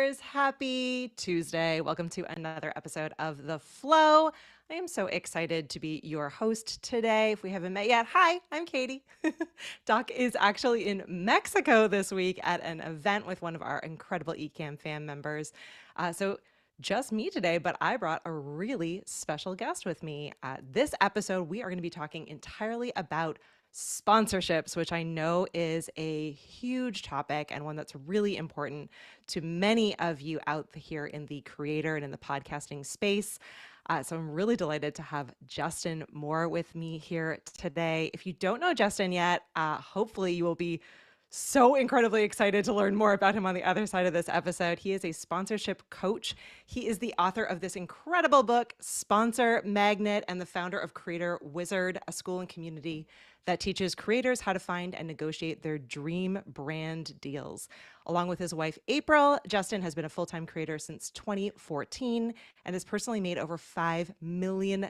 creators. Happy Tuesday. Welcome to another episode of The Flow. I am so excited to be your host today. If we haven't met yet, hi, I'm Katie. Doc is actually in Mexico this week at an event with one of our incredible Ecamm fan members. So just me today, but I brought a really special guest with me. This episode, we are going to be talking entirely about sponsorships, which I know is a huge topic and one that's really important to many of you out here in the creator and in the podcasting space. So I'm really delighted to have Justin Moore with me here today. If you don't know Justin yet, hopefully you will be so incredibly excited to learn more about him on the other side of this episode. He is a sponsorship coach. He is the author of this incredible book, Sponsor Magnet, and the founder of Creator Wizard, a school and community that teaches creators how to find and negotiate their dream brand deals. Along with his wife, April, Justin has been a full-time creator since 2014 and has personally made over $5 million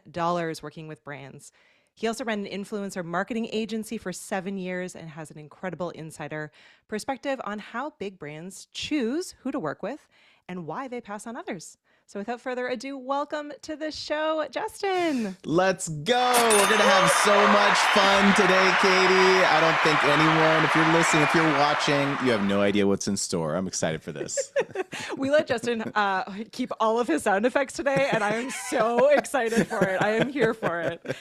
working with brands. He also ran an influencer marketing agency for 7 years and has an incredible insider perspective on how big brands choose who to work with and why they pass on others. So without further ado, welcome to the show, Justin. Let's go. We're going to have so much fun today, Katie. I don't think anyone, if you're listening, if you're watching, you have no idea what's in store. I'm excited for this. We let Justin keep all of his sound effects today, and I am so excited for it. I am here for it.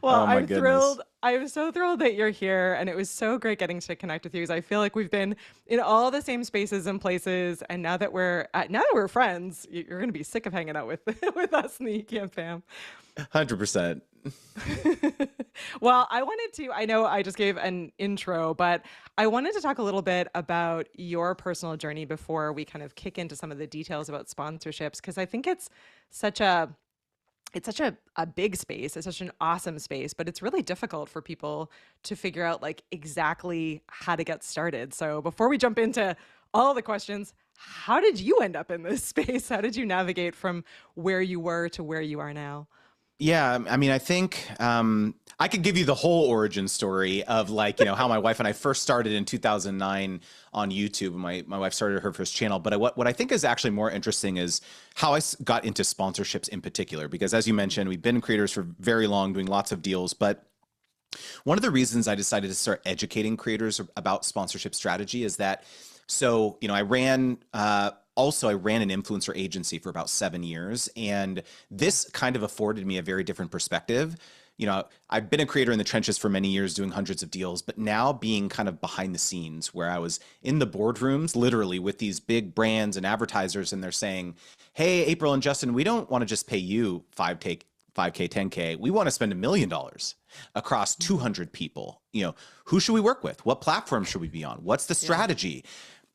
Well, I'm thrilled. I'm so thrilled that you're here, and it was so great getting to connect with you. Because I feel like we've been in all the same spaces and places, and now that we're friends, you're going to be sick of hanging out with with us in the Ecamm fam. 100%. Well, I know I just gave an intro, but I wanted to talk a little bit about your personal journey before we kind of kick into some of the details about sponsorships, because I think it's such a big space. It's such an awesome space, but it's really difficult for people to figure out like exactly how to get started. So before we jump into all the questions, how did you end up in this space? How did you navigate from where you were to where you are now? Yeah, I mean, I think I could give you the whole origin story of like, how my wife and I first started in 2009 on YouTube. My wife started her first channel. But what I think is actually more interesting is how I got into sponsorships in particular, because as you mentioned, we've been creators for very long, doing lots of deals. But one of the reasons I decided to start educating creators about sponsorship strategy is that, I ran an influencer agency for about 7 years, and this kind of afforded me a very different perspective. I've been a creator in the trenches for many years doing hundreds of deals, but now being kind of behind the scenes where I was in the boardrooms, literally with these big brands and advertisers, and they're saying, hey, April and Justin, we don't want to just pay you 5K, 10K. We want to spend $1 million across 200 people. Who should we work with? What platform should we be on? What's the strategy?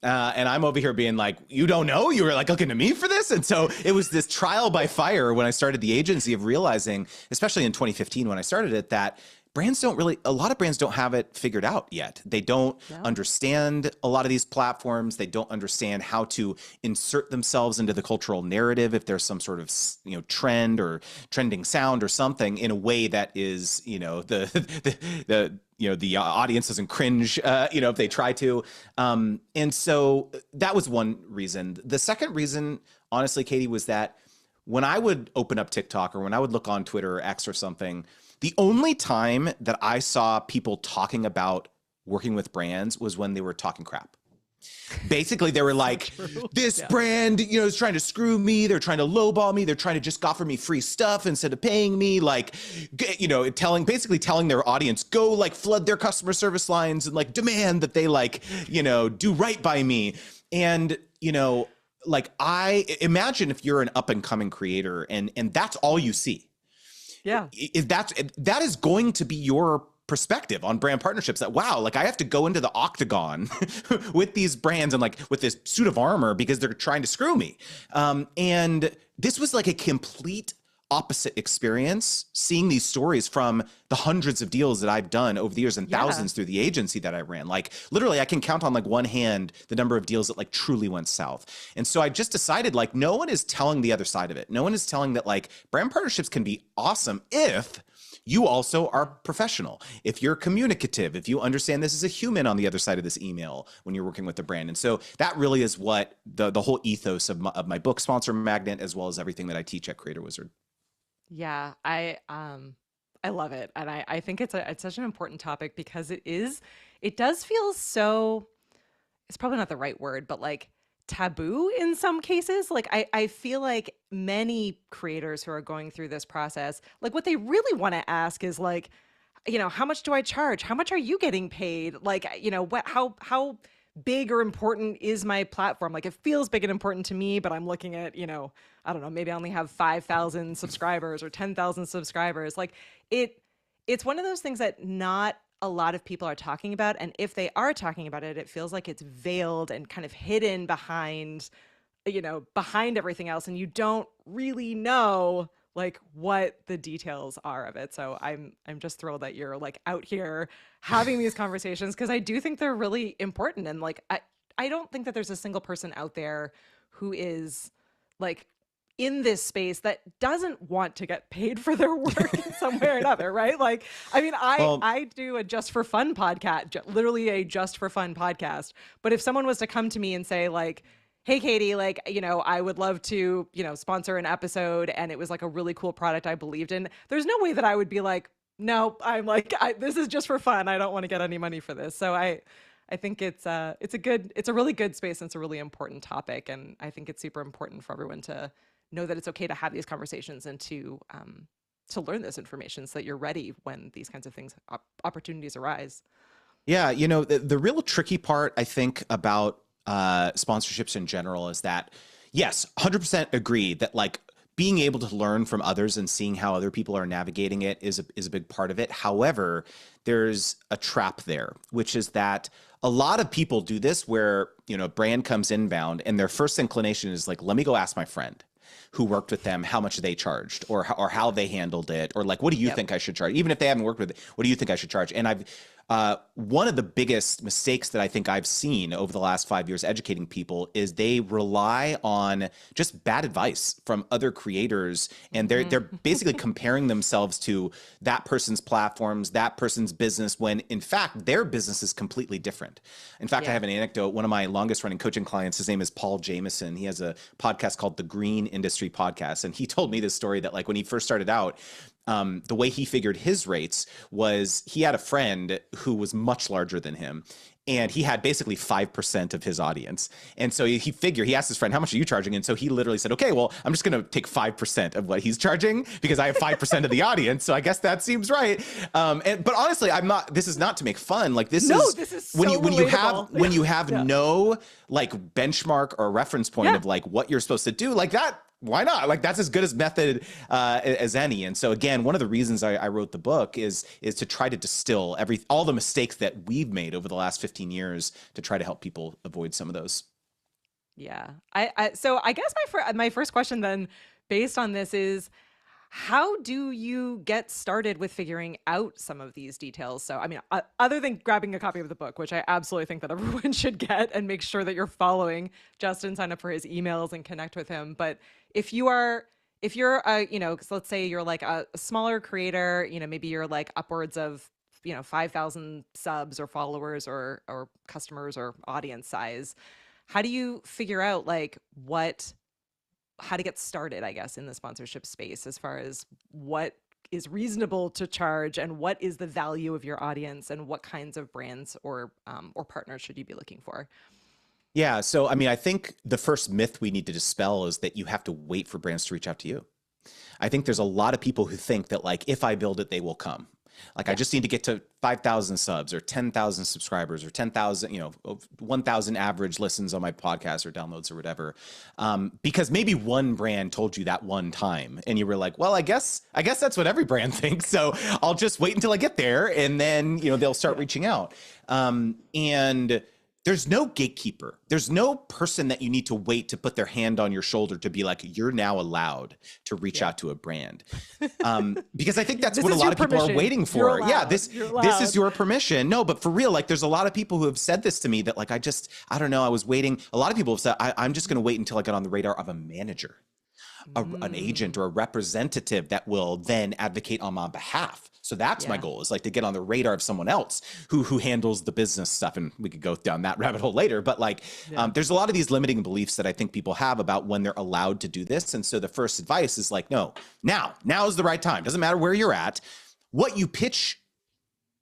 And I'm over here being like, you don't know? You were like looking to me for this? And so it was this trial by fire when I started the agency of realizing, especially in 2015 when I started it, that a lot of brands don't have it figured out yet. They don't understand a lot of these platforms. They don't understand how to insert themselves into the cultural narrative if there's some sort of trend or trending sound or something in a way that is the audience doesn't cringe, if they try to. And so that was one reason. The second reason, honestly, Katie, was that when I would open up TikTok or when I would look on Twitter or X or something, the only time that I saw people talking about working with brands was when they were talking crap. Basically, they were like, this brand, is trying to screw me. They're trying to lowball me. They're trying to just offer me free stuff instead of paying me. Like, basically telling their audience, go like flood their customer service lines and like demand that they do right by me. And, I imagine if you're an up and coming creator and that's all you see. Yeah. That is going to be your perspective on brand partnerships, that wow, like I have to go into the octagon with these brands and like with this suit of armor because they're trying to screw me. And this was like a complete opposite experience, seeing these stories from the hundreds of deals that I've done over the years and thousands through the agency that I ran. Like literally I can count on like one hand the number of deals that like truly went south. And so I just decided like no one is telling the other side of it. No one is telling that like brand partnerships can be awesome if you also are professional. If you're communicative, if you understand this is a human on the other side of this email when you're working with the brand. And so that really is what the whole ethos of my book, Sponsor Magnet, as well as everything that I teach at Creator Wizard. Yeah, I love it. And I think it's such an important topic because it does feel so, it's probably not the right word, but like taboo in some cases. Like I feel like many creators who are going through this process, like what they really want to ask is like, how much do I charge? How much are you getting paid? Like, how big or important is my platform? Like it feels big and important to me, but I'm looking at, I don't know, maybe I only have 5,000 subscribers or 10,000 subscribers. Like it's one of those things that not a lot of people are talking about. And if they are talking about it, it feels like it's veiled and kind of hidden behind everything else. And you don't really know like what the details are of it. So I'm just thrilled that you're like out here having these conversations, because I do think they're really important. And like I don't think that there's a single person out there who is like in this space that doesn't want to get paid for their work in some way or another, right? Like, I mean, I do a just for fun podcast, literally a just for fun podcast. But if someone was to come to me and say like, hey, Katie, like, I would love to, sponsor an episode, and it was like a really cool product I believed in, there's no way that I would be like, no, I'm like, this is just for fun. I don't want to get any money for this. So I think it's a really good space, and it's a really important topic. And I think it's super important for everyone to know that it's okay to have these conversations and to learn this information so that you're ready when these kinds of things, opportunities arise. Yeah. The real tricky part, I think, about sponsorships in general is that, yes, 100% agree that like being able to learn from others and seeing how other people are navigating it is a big part of it. However, there's a trap there, which is that a lot of people do this where, a brand comes inbound and their first inclination is like, let me go ask my friend who worked with them how much they charged or how they handled it, or like, what do you think I should charge? Even if they haven't worked with it, what do you think I should charge? And one of the biggest mistakes that I think I've seen over the last 5 years educating people is they rely on just bad advice from other creators, and they're basically comparing themselves to that person's platforms, that person's business, when in fact their business is completely different. In fact, I have an anecdote. One of my longest running coaching clients, his name is Paul Jameson. He has a podcast called the Green Industry Podcast, and he told me this story that like when he first started out, the way he figured his rates was he had a friend who was much larger than him, and he had basically 5% of his audience. And so he asked his friend, how much are you charging? And so he literally said, okay, well, I'm just going to take 5% of what he's charging because I have 5% of the audience. So I guess that seems right. But honestly, this is not to make fun. Like this is so when you have no like benchmark or reference point of like what you're supposed to do like that. Why not? Like that's as good as method as any. And so again, one of the reasons I wrote the book is to try to distill all the mistakes that we've made over the last 15 years to try to help people avoid some of those. Yeah. So I guess my first question then, based on this, is how do you get started with figuring out some of these details? So, I mean, other than grabbing a copy of the book, which I absolutely think that everyone should get, and make sure that you're following Justin, sign up for his emails and connect with him. But if you're so let's say you're like a smaller creator, maybe you're like upwards of, 5,000 subs or followers or customers or audience size, how do you figure out like how to get started, I guess, in the sponsorship space, as far as what is reasonable to charge and what is the value of your audience and what kinds of brands or partners should you be looking for? Yeah. So, I mean, I think the first myth we need to dispel is that you have to wait for brands to reach out to you. I think there's a lot of people who think that like, if I build it, they will come. Like, I just need to get to 5,000 subs or 10,000 subscribers or 10,000, 1,000 average listens on my podcast or downloads or whatever. Because maybe one brand told you that one time and you were like, well, I guess that's what every brand thinks. So I'll just wait until I get there, and then, they'll start reaching out. And there's no gatekeeper. There's no person that you need to wait to put their hand on your shoulder to be like, you're now allowed to reach out to a brand. Because I think that's what a lot of people are waiting for. Yeah, this is your permission. No, but for real, like there's a lot of people who have said this to me that like, I don't know, I was waiting. A lot of people have said, I'm just going to wait until I get on the radar of a manager. an agent Mm, or a representative that will then advocate on my behalf. So that's my yeah. goal, is like to get on the radar of someone else who handles the business stuff. And we could go down that rabbit hole later. But like, Yeah. there's a lot of these limiting beliefs that I think people have about when they're allowed to do this. And so the first advice is like, no, now is the right time. Doesn't matter where you're at. What you pitch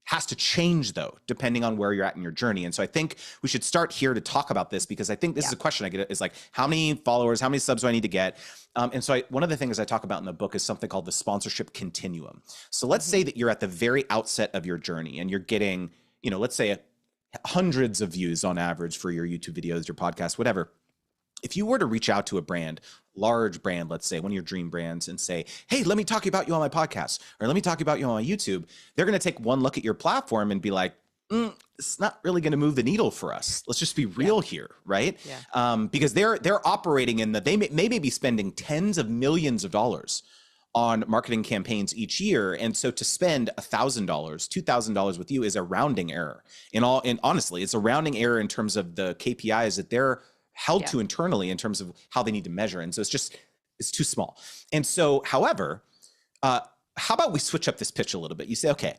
has to change though, depending on where you're at in your journey. And so I think we should start here to talk about this, because I think this is Yeah. a question I get, is like, how many followers, how many subs do I need to get? And so one of the things I talk about in the book is something called the sponsorship continuum. So let's Hmm. say that you're at the very outset of your journey and you're getting, let's say hundreds of views on average for your YouTube videos, your podcast, whatever. If you were to reach out to a brand, large brand, let's say one of your dream brands, and say, hey, let me talk about you on my podcast, or let me talk about you on my YouTube, they're going to take one look at your platform and be like, it's not really going to move the needle for us. Let's just be Yeah. real here, right? Yeah. Because they're operating in they may be spending tens of millions of dollars on marketing campaigns each year, and so to spend $1,000, $2,000 with you is a rounding error. And honestly, it's a rounding error in terms of the KPIs that they're held Yeah. to internally in terms of how they need to measure. And so it's too small. And so, however, how about we switch up this pitch a little bit? You say, okay,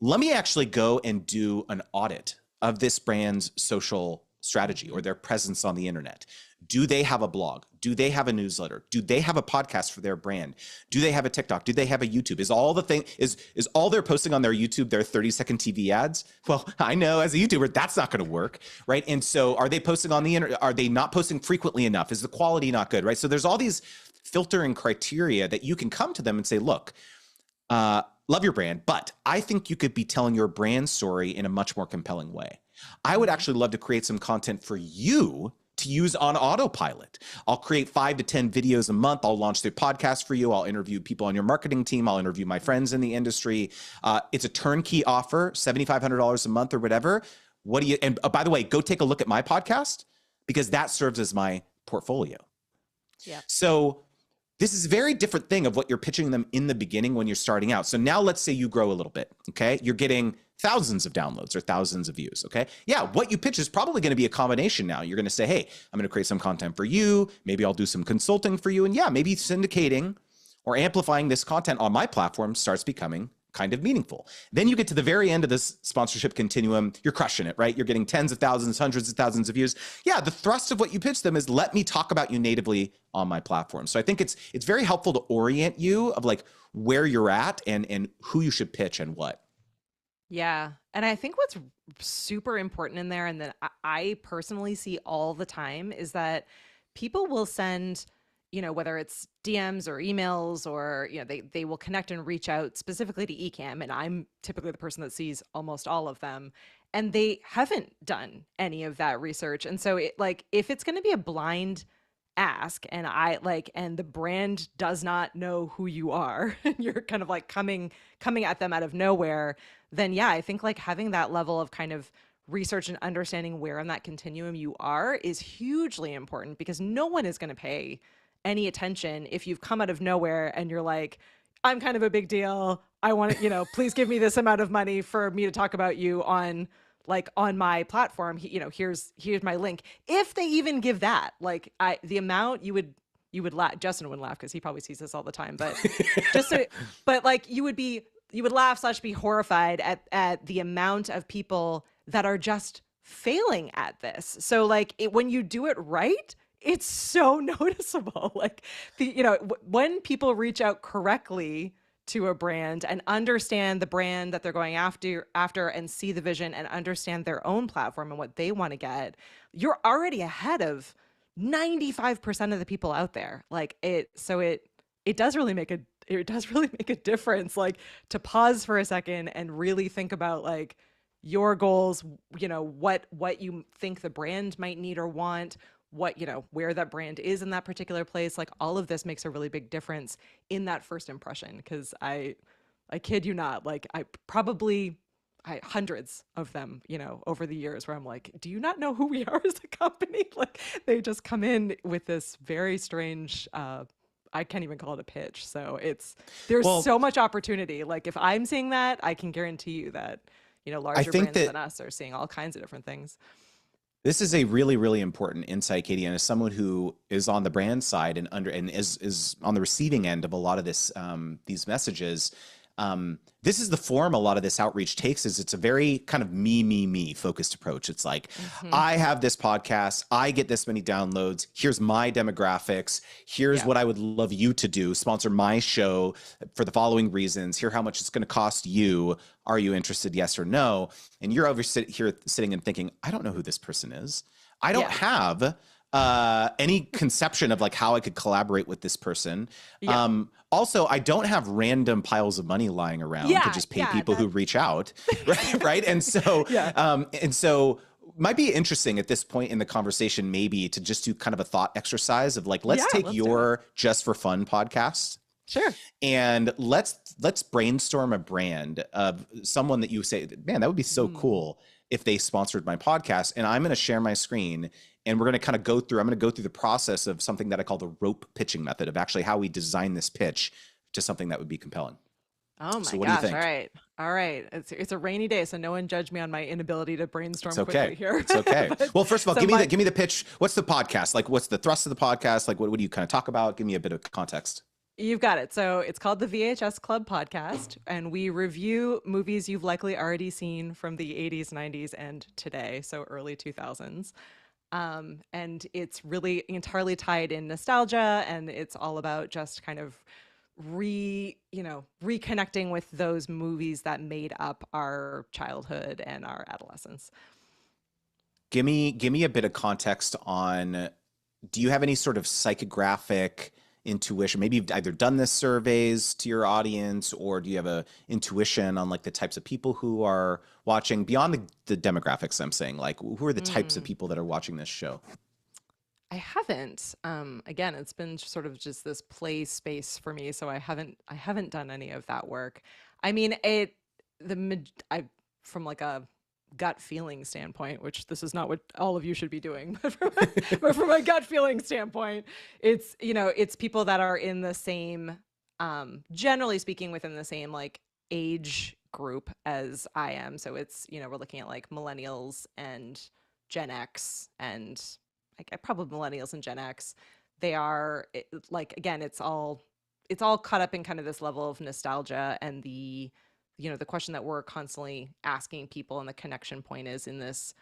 let me actually go and do an audit of this brand's social strategy or their presence on the internet. Do they have a blog? Do they have a newsletter? Do they have a podcast for their brand? Do they have a TikTok? Do they have a YouTube? Is all they're posting on their YouTube their 30-second TV ads? Well, I know as a YouTuber, that's not going to work, right? And so are they posting on the internet? Are they not posting frequently enough? Is the quality not good, right? So there's all these filtering criteria that you can come to them and say, look, love your brand, but I think you could be telling your brand story in a much more compelling way. I would actually love to create some content for you to use on autopilot. I'll create 5 to 10 videos a month. I'll launch the podcast for you. I'll interview people on your marketing team. I'll interview my friends in the industry. It's a turnkey offer, $7,500 a month or whatever. And by the way, go take a look at my podcast, because that serves as my portfolio. Yeah. So this is a very different thing of what you're pitching them in the beginning when you're starting out. So now let's say you grow a little bit, okay? You're getting thousands of downloads or thousands of views, okay? Yeah, what you pitch is probably going to be a combination now. You're going to say, hey, I'm going to create some content for you. Maybe I'll do some consulting for you. And yeah, maybe syndicating or amplifying this content on my platform starts becoming kind of meaningful. Then you get to the very end of this sponsorship continuum. You're crushing it, right? You're getting tens of thousands, hundreds of thousands of views. Yeah, the thrust of what you pitch them is, let me talk about you natively on my platform. So I think it's very helpful to orient you of like where you're at and who you should pitch and what. Yeah. And I think what's super important in there, and that I personally see all the time, is that people will send, whether it's DMs or emails, or, they will connect and reach out specifically to Ecamm. And I'm typically the person that sees almost all of them. And they haven't done any of that research. And so if it's going to be a blind ask, and the brand does not know who you are, and you're kind of like coming at them out of nowhere, then yeah, I think like having that level of kind of research and understanding where on that continuum you are is hugely important, because no one is going to pay any attention if you've come out of nowhere and you're like, I'm kind of a big deal. I want to, please give me this amount of money for me to talk about you on my platform. Here's my link. If they even give that, the amount you would laugh. Justin wouldn't laugh because he probably sees this all the time, but you would laugh / be horrified at the amount of people that are just failing at this. So when you do it right, it's so noticeable. When people reach out correctly to a brand and understand the brand that they're going after and see the vision and understand their own platform and what they want to get, you're already ahead of 95% of the people out there. It does really make a difference, to pause for a second and really think about your goals, what you think the brand might need or want, where that brand is in that particular place. All of this makes a really big difference in that first impression. Because I kid you not, I hundreds of them, over the years, where I'm like, do you not know who we are as a company? They just come in with this very strange, I can't even call it a pitch. So there's so much opportunity. If I'm seeing that, I can guarantee you that, larger brands than us are seeing all kinds of different things. This is a really, really important insight, Katie. And as someone who is on the brand side and is on the receiving end of a lot of this these messages, this is the form a lot of this outreach takes. Is it's a very kind of me focused approach. It's like, I have this podcast, I get this many downloads. Here's my demographics. Here's what I would love you to do. Sponsor my show for the following reasons. Here how much it's going to cost you. Are you interested? Yes or no? And you're over here sitting and thinking, I don't know who this person is. I don't have any conception of like how I could collaborate with this person. Also, I don't have random piles of money lying around to just pay people who reach out, right? And so, might be interesting at this point in the conversation, maybe to just do kind of a thought exercise of like, let's take your Just for Fun podcast. Sure. And let's brainstorm a brand of someone that you say, man, that would be so cool if they sponsored my podcast. And I'm going to share my screen and we're going to kind of I'm going to go through the process of something that I call the rope pitching method of actually how we design this pitch to something that would be compelling. Oh So my what do you gosh. think? All right. All right. It's a rainy day, so no one judge me on my inability to brainstorm It's okay. quickly here. It's okay. But- Well, first of all, so give me the pitch. What's the podcast? Like, what's the thrust of the podcast? Like, what do you kind of talk about? Give me a bit of context. You've got it. So it's called the VHS Club Podcast, and we review movies you've likely already seen from the 80s, 90s, and today, so early 2000s. And it's really entirely tied in nostalgia, and it's all about just kind of reconnecting with those movies that made up our childhood and our adolescence. Give me a bit of context on, do you have any sort of psychographic intuition? Maybe you've either done this surveys to your audience, or do you have a intuition on like the types of people who are watching beyond the demographics? I'm saying, like, who are the types of people that are watching this show? I haven't. Again, it's been sort of just this play space for me, so I haven't done any of that work. I mean, from like a gut feeling standpoint, which this is not what all of you should be doing, but from a gut feeling standpoint, it's people that are in the same, generally speaking, within the same like age group as I am. So it's, we're looking at like millennials and Gen X, and probably millennials and Gen X. They are like, again, it's all caught up in kind of this level of nostalgia, and the question that we're constantly asking people, and the connection point is in this,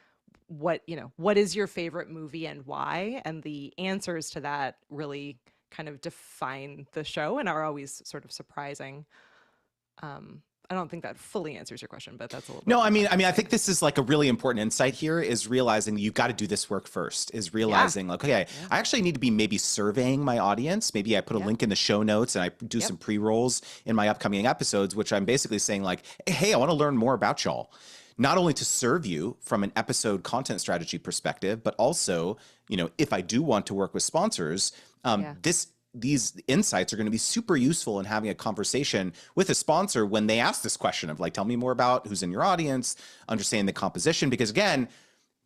what is your favorite movie and why? And the answers to that really kind of define the show and are always sort of surprising. I don't think that fully answers your question, but that's a little No, bit. I think this is like a really important insight here, is realizing you've got to do this work first, is realizing like, okay, I actually need to be maybe surveying my audience. Maybe I put a link in the show notes and I do some pre-rolls in my upcoming episodes, which I'm basically saying like, hey, I want to learn more about y'all. Not only to serve you from an episode content strategy perspective, but also, if I do want to work with sponsors, these insights are going to be super useful in having a conversation with a sponsor when they ask this question of like, tell me more about who's in your audience, understanding the composition, because again,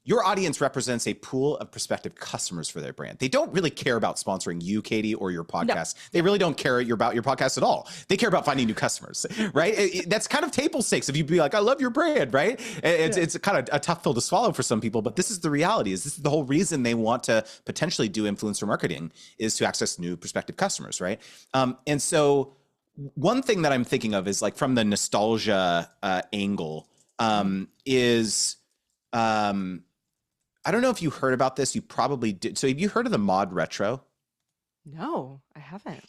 your audience represents a pool of prospective customers for their brand. They don't really care about sponsoring you, Katie, or your podcast. No. They really don't care about your podcast at all. They care about finding new customers, right? That's kind of table stakes if you be like, I love your brand, right? It's kind of a tough pill to swallow for some people, but this is the reality. This is the whole reason they want to potentially do influencer marketing, is to access new prospective customers, right? And so one thing that I'm thinking of is like from the nostalgia angle is... I don't know if you heard about this. You probably did. So have you heard of the mod retro? No, I haven't.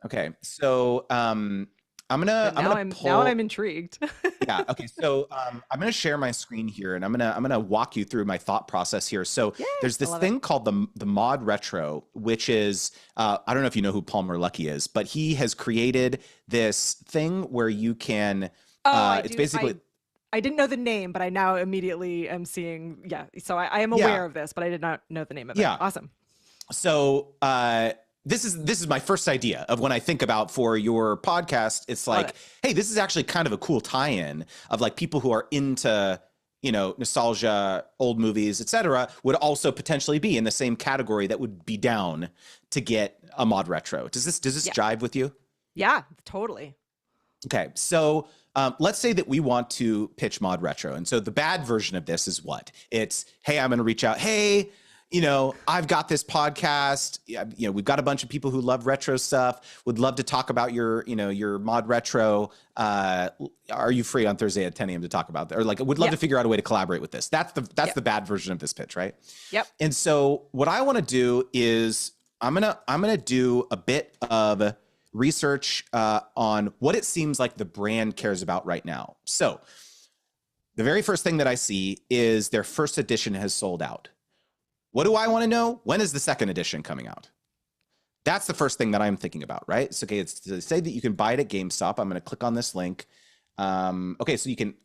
Okay. So I'm I'm intrigued. Yeah. Okay. So I'm gonna share my screen here, and I'm gonna walk you through my thought process here. So there's this thing called the mod retro, which is I don't know if you know who Palmer Luckey is, but he has created this thing where you can. It's basically. I didn't know the name, but I now immediately am seeing. Yeah, so I am aware of this, but I did not know the name of it. Awesome. So this is my first idea of when I think about for your podcast. It's like, hey, this is actually kind of a cool tie-in of like people who are into nostalgia, old movies, etc., would also potentially be in the same category that would be down to get a mod retro. Does this jive with you? Yeah, totally. Okay, so let's say that we want to pitch Mod Retro. And so the bad version of this is what? It's, hey, I'm going to reach out. Hey, I've got this podcast. We've got a bunch of people who love retro stuff. Would love to talk about your Mod Retro. Are you free on Thursday at 10 a.m. to talk about that? Or like, would love to figure out a way to collaborate with this. That's the bad version of this pitch, right? Yep. And so what I want to do is I'm gonna do a bit of research on what it seems like the brand cares about right now. So the very first thing that I see is their first edition has sold out. What do I want to know? When is the second edition coming out? That's the first thing that I'm thinking about, right? So, okay, it's to say that you can buy it at GameStop. I'm going to click on this link. So you can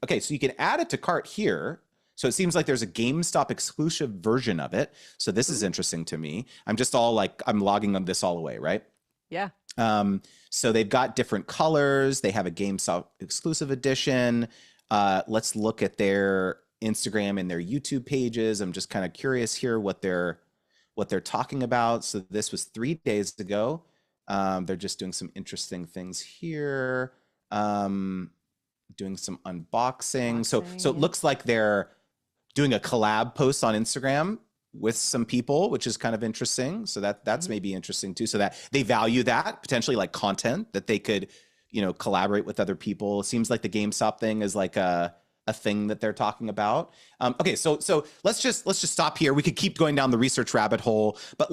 add it to cart here. So it seems like there's a GameStop exclusive version of it. So this is interesting to me. I'm just all like, I'm logging on this all away, right? Yeah. So they've got different colors. They have a GameStop exclusive edition. Let's look at their Instagram and their YouTube pages. I'm just kind of curious here what they're talking about. So this was 3 days ago. They're just doing some interesting things here. Doing some unboxing. So it looks like they're doing a collab post on Instagram with some people, which is kind of interesting. So that's maybe interesting too. So that they value that potentially like content that they could, collaborate with other people. It seems like the GameStop thing is like a thing that they're talking about. Okay, so let's just stop here. We could keep going down the research rabbit hole, but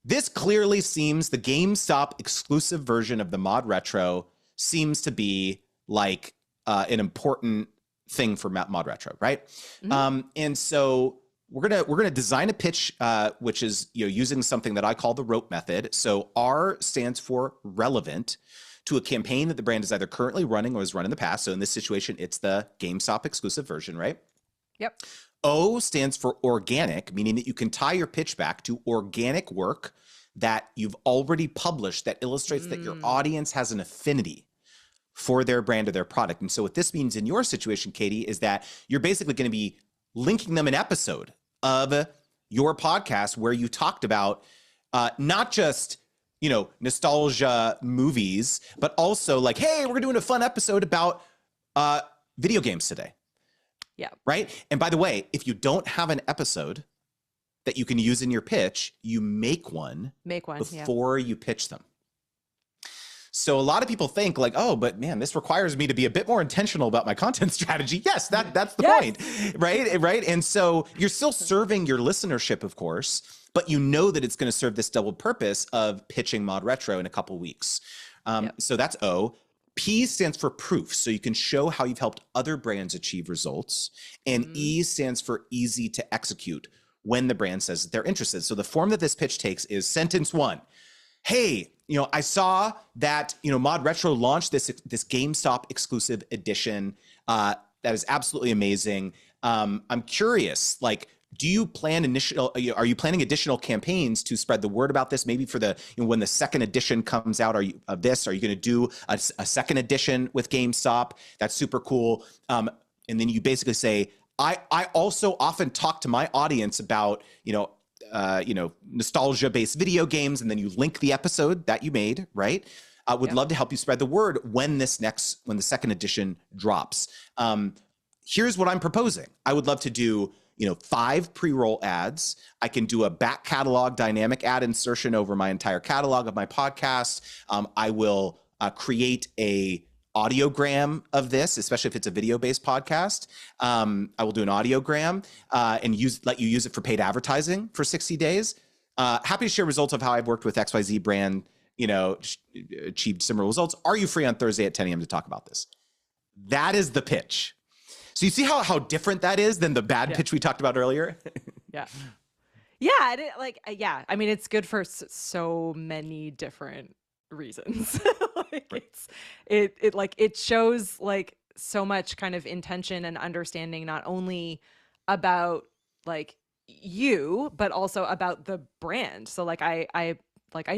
this clearly seems the GameStop exclusive version of the Mod Retro seems to be like an important thing for Mod Retro, right? And so we're gonna design a pitch, which is using something that I call the ROPE method. So R stands for relevant to a campaign that the brand is either currently running or has run in the past. So in this situation, it's the GameStop exclusive version, right? Yep. O stands for organic, meaning that you can tie your pitch back to organic work that you've already published that illustrates that your audience has an affinity for their brand or their product. And so what this means in your situation, Katie, is that you're basically going to be linking them an episode of your podcast where you talked about not just nostalgia movies, but also like, hey, we're doing a fun episode about video games today. Yeah. Right. And by the way, if you don't have an episode that you can use in your pitch, you make one before you pitch them. So a lot of people think like, oh, but man, this requires me to be a bit more intentional about my content strategy. Yes, that's the point, right? And so you're still serving your listenership, of course, but you know that it's going to serve this double purpose of pitching Mod Retro in a couple weeks. So that's O. P stands for proof. So you can show how you've helped other brands achieve results. And E stands for easy to execute when the brand says that they're interested. So the form that this pitch takes is sentence one. Hey, I saw that, Mod Retro launched this GameStop exclusive edition. That is absolutely amazing. I'm curious, like, are you planning additional campaigns to spread the word about this? Maybe for the, when the second edition comes out, are you going to do a second edition with GameStop? That's super cool. And then you basically say, I also often talk to my audience about, nostalgia-based video games, and then you link the episode that you made, right? Would love to help you spread the word when the second edition drops. Here's what I'm proposing. I would love to do, 5 pre-roll ads. I can do a back catalog dynamic ad insertion over my entire catalog of my podcast. I will create a audiogram of this, especially if it's a video-based podcast. I will do an audiogram and let you use it for paid advertising for 60 days. Happy to share results of how I've worked with XYZ brand, achieved similar results. Are you free on Thursday at 10 a.m. to talk about this? That is the pitch. So you see how different that is than the bad pitch we talked about earlier? Yeah. I mean, it's good for so many different reasons. It shows like so much kind of intention and understanding, not only about like you, but also about the brand. So like I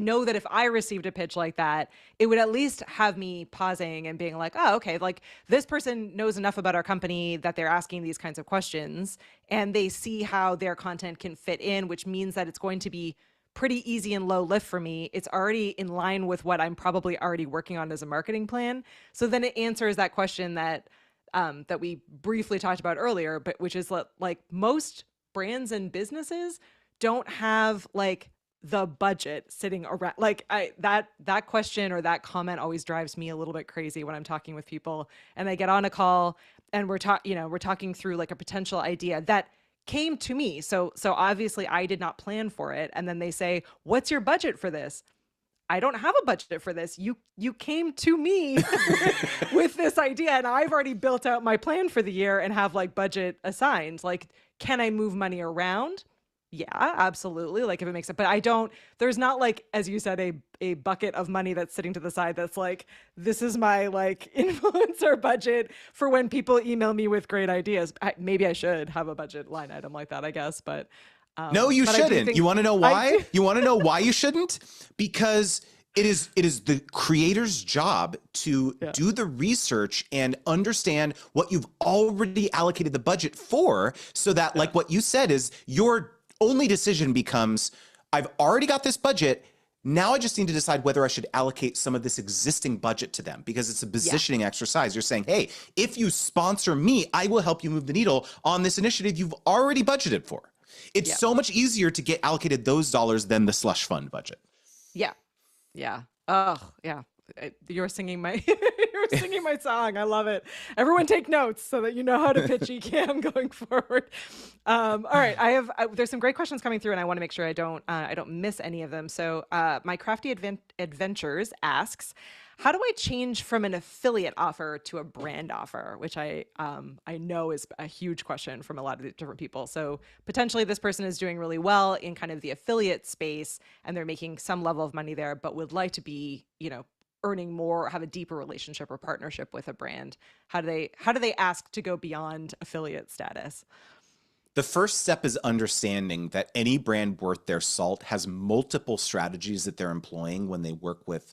know that if I received a pitch like that, it would at least have me pausing and being like, oh, okay, like this person knows enough about our company that they're asking these kinds of questions, and they see how their content can fit in, which means that it's going to be pretty easy and low lift for me. It's already in line with what I'm probably already working on as a marketing plan. So then it answers that question that that we briefly talked about earlier, but which is like most brands and businesses don't have like the budget sitting around. Like that question or that comment always drives me a little bit crazy when I'm talking with people and I get on a call and we're talking through like a potential idea that came to me. So obviously I did not plan for it. And then they say, "What's your budget for this?" I don't have a budget for this. You came to me with this idea and I've already built out my plan for the year and have like budget assigned. Like, can I move money around? Yeah, absolutely. Like if it makes it, but there's not like, as you said, a bucket of money that's sitting to the side that's like, this is my like influencer budget for when people email me with great ideas. Maybe I should have a budget line item like that, I guess, but no, you shouldn't. You want to know why? You want to know why you shouldn't? Because it is the creator's job to do the research and understand what you've already allocated the budget for, so that like what you said is your only decision becomes, I've already got this budget. Now I just need to decide whether I should allocate some of this existing budget to them, because it's a positioning exercise. You're saying, hey, if you sponsor me, I will help you move the needle on this initiative you've already budgeted for. It's so much easier to get allocated those dollars than the slush fund budget. Yeah. Yeah. Oh, yeah. You're singing my singing my song. I love it. Everyone take notes so that you know how to pitch Ecamm going forward. All right. There's some great questions coming through and I want to make sure I don't miss any of them. So my Crafty Adventures asks, how do I change from an affiliate offer to a brand offer? Which I know is a huge question from a lot of different people. So potentially this person is doing really well in kind of the affiliate space and they're making some level of money there, but would like to be, earning more, or have a deeper relationship or partnership with a brand. How do they ask to go beyond affiliate status? The first step is understanding that any brand worth their salt has multiple strategies that they're employing when they work with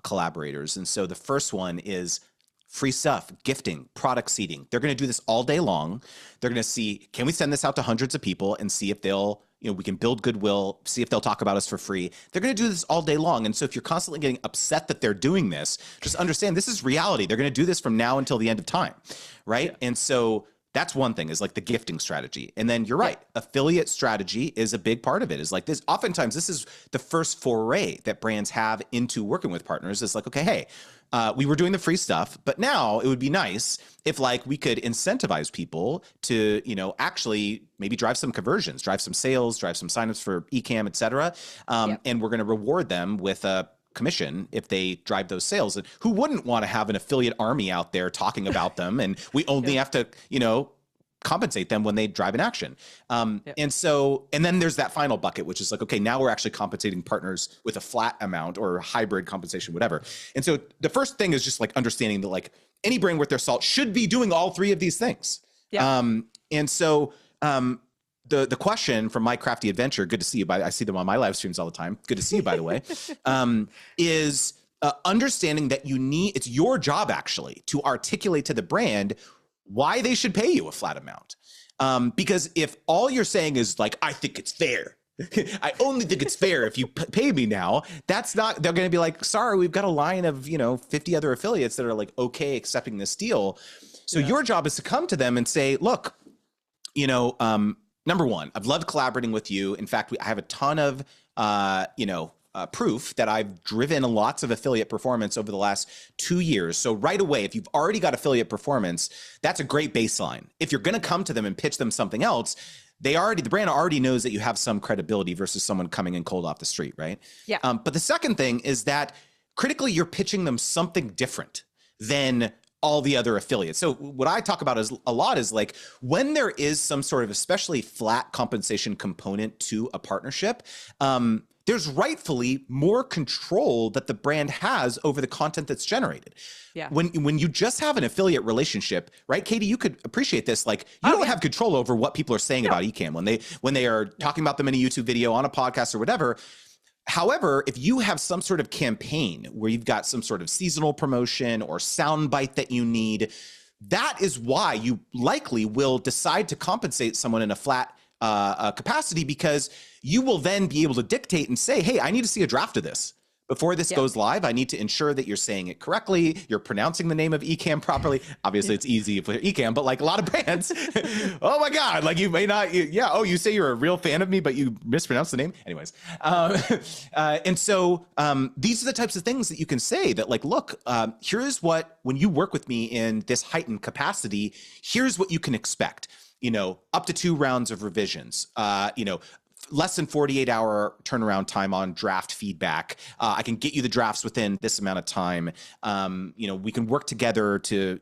collaborators. And so the first one is free stuff, gifting, product seeding. They're going to do this all day long. They're going to see, can we send this out to hundreds of people and see if they'll, we can build goodwill, see if they'll talk about us for free. They're going to do this all day long. And so if you're constantly getting upset that they're doing this, just understand this is reality. They're going to do this from now until the end of time, right? Yeah. And so that's one thing, is like the gifting strategy. And then you're right, affiliate strategy is a big part of it. Is like this, oftentimes this is the first foray that brands have into working with partners. It's like, okay, hey, we were doing the free stuff, but now it would be nice if like we could incentivize people to, actually maybe drive some conversions, drive some sales, drive some signups for Ecamm, et cetera. And we're going to reward them with a commission if they drive those sales. And who wouldn't want to have an affiliate army out there talking about them? And we only have to, compensate them when they drive an action. And then there's that final bucket, which is like, okay, now we're actually compensating partners with a flat amount or hybrid compensation, whatever. And so the first thing is just like understanding that like any brand worth their salt should be doing all three of these things. And so the question from My Crafty Adventure, good to see you, I see them on my live streams all the time. Good to see you, by the way, is understanding that it's your job actually to articulate to the brand why they should pay you a flat amount. Because if all you're saying is like, I think it's fair, I only think it's fair if you pay me now, that's not, they're going to be like, sorry, we've got a line of, 50 other affiliates that are like, okay, accepting this deal. So your job is to come to them and say, look, number one, I've loved collaborating with you. In fact, I have a ton of, proof that I've driven lots of affiliate performance over the last 2 years. So right away, if you've already got affiliate performance, that's a great baseline. If you're going to come to them and pitch them something else, the brand already knows that you have some credibility versus someone coming in cold off the street, right? Yeah. But the second thing is that critically, you're pitching them something different than all the other affiliates. So what I talk about a lot is like when there is some sort of especially flat compensation component to a partnership, there's rightfully more control that the brand has over the content that's generated. Yeah. When you just have an affiliate relationship, right, Katie, you could appreciate this. Like you don't have control over what people are saying about Ecamm when they are talking about them in a YouTube video, on a podcast or whatever. However, if you have some sort of campaign where you've got some sort of seasonal promotion or soundbite that you need, that is why you likely will decide to compensate someone in a flat capacity, because you will then be able to dictate and say, hey, I need to see a draft of this. Before this goes live, I need to ensure that you're saying it correctly. You're pronouncing the name of Ecamm properly. Obviously, it's easy for Ecamm, but like a lot of brands, oh my God, like you may not, you say you're a real fan of me, but you mispronounce the name. Anyways. And so these are the types of things that you can say that like, look, here's what, when you work with me in this heightened capacity, here's what you can expect. Up to 2 rounds of revisions, less than 48-hour turnaround time on draft feedback. I can get you the drafts within this amount of time. We can work together to,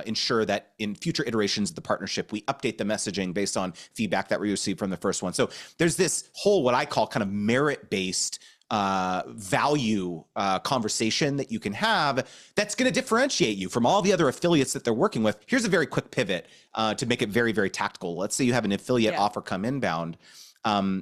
ensure that in future iterations of the partnership, we update the messaging based on feedback that we received from the first one. So there's this whole, what I call kind of merit-based value conversation that you can have that's going to differentiate you from all the other affiliates that they're working with. Here's a very quick pivot to make it very, very tactical. Let's say you have an affiliate offer come inbound.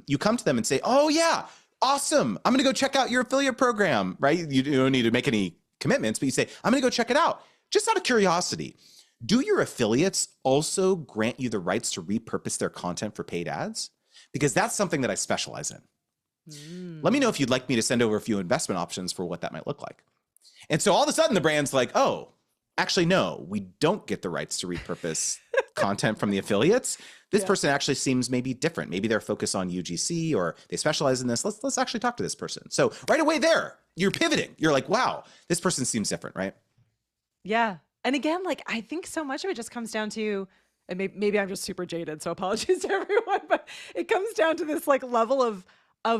You come to them and say, oh yeah, awesome. I'm going to go check out your affiliate program, right? You don't need to make any commitments, but you say, I'm going to go check it out. Just out of curiosity, do your affiliates also grant you the rights to repurpose their content for paid ads? Because that's something that I specialize in. Let me know if you'd like me to send over a few investment options for what that might look like. And so all of a sudden the brand's like, oh, actually, no, we don't get the rights to repurpose content from the affiliates. This person actually seems maybe different. Maybe they're focused on UGC or they specialize in this. Let's actually talk to this person. So right away there, you're pivoting. You're like, wow, this person seems different, right? Yeah. And again, like, I think so much of it just comes down to, and maybe I'm just super jaded, so apologies to everyone, but it comes down to this like level of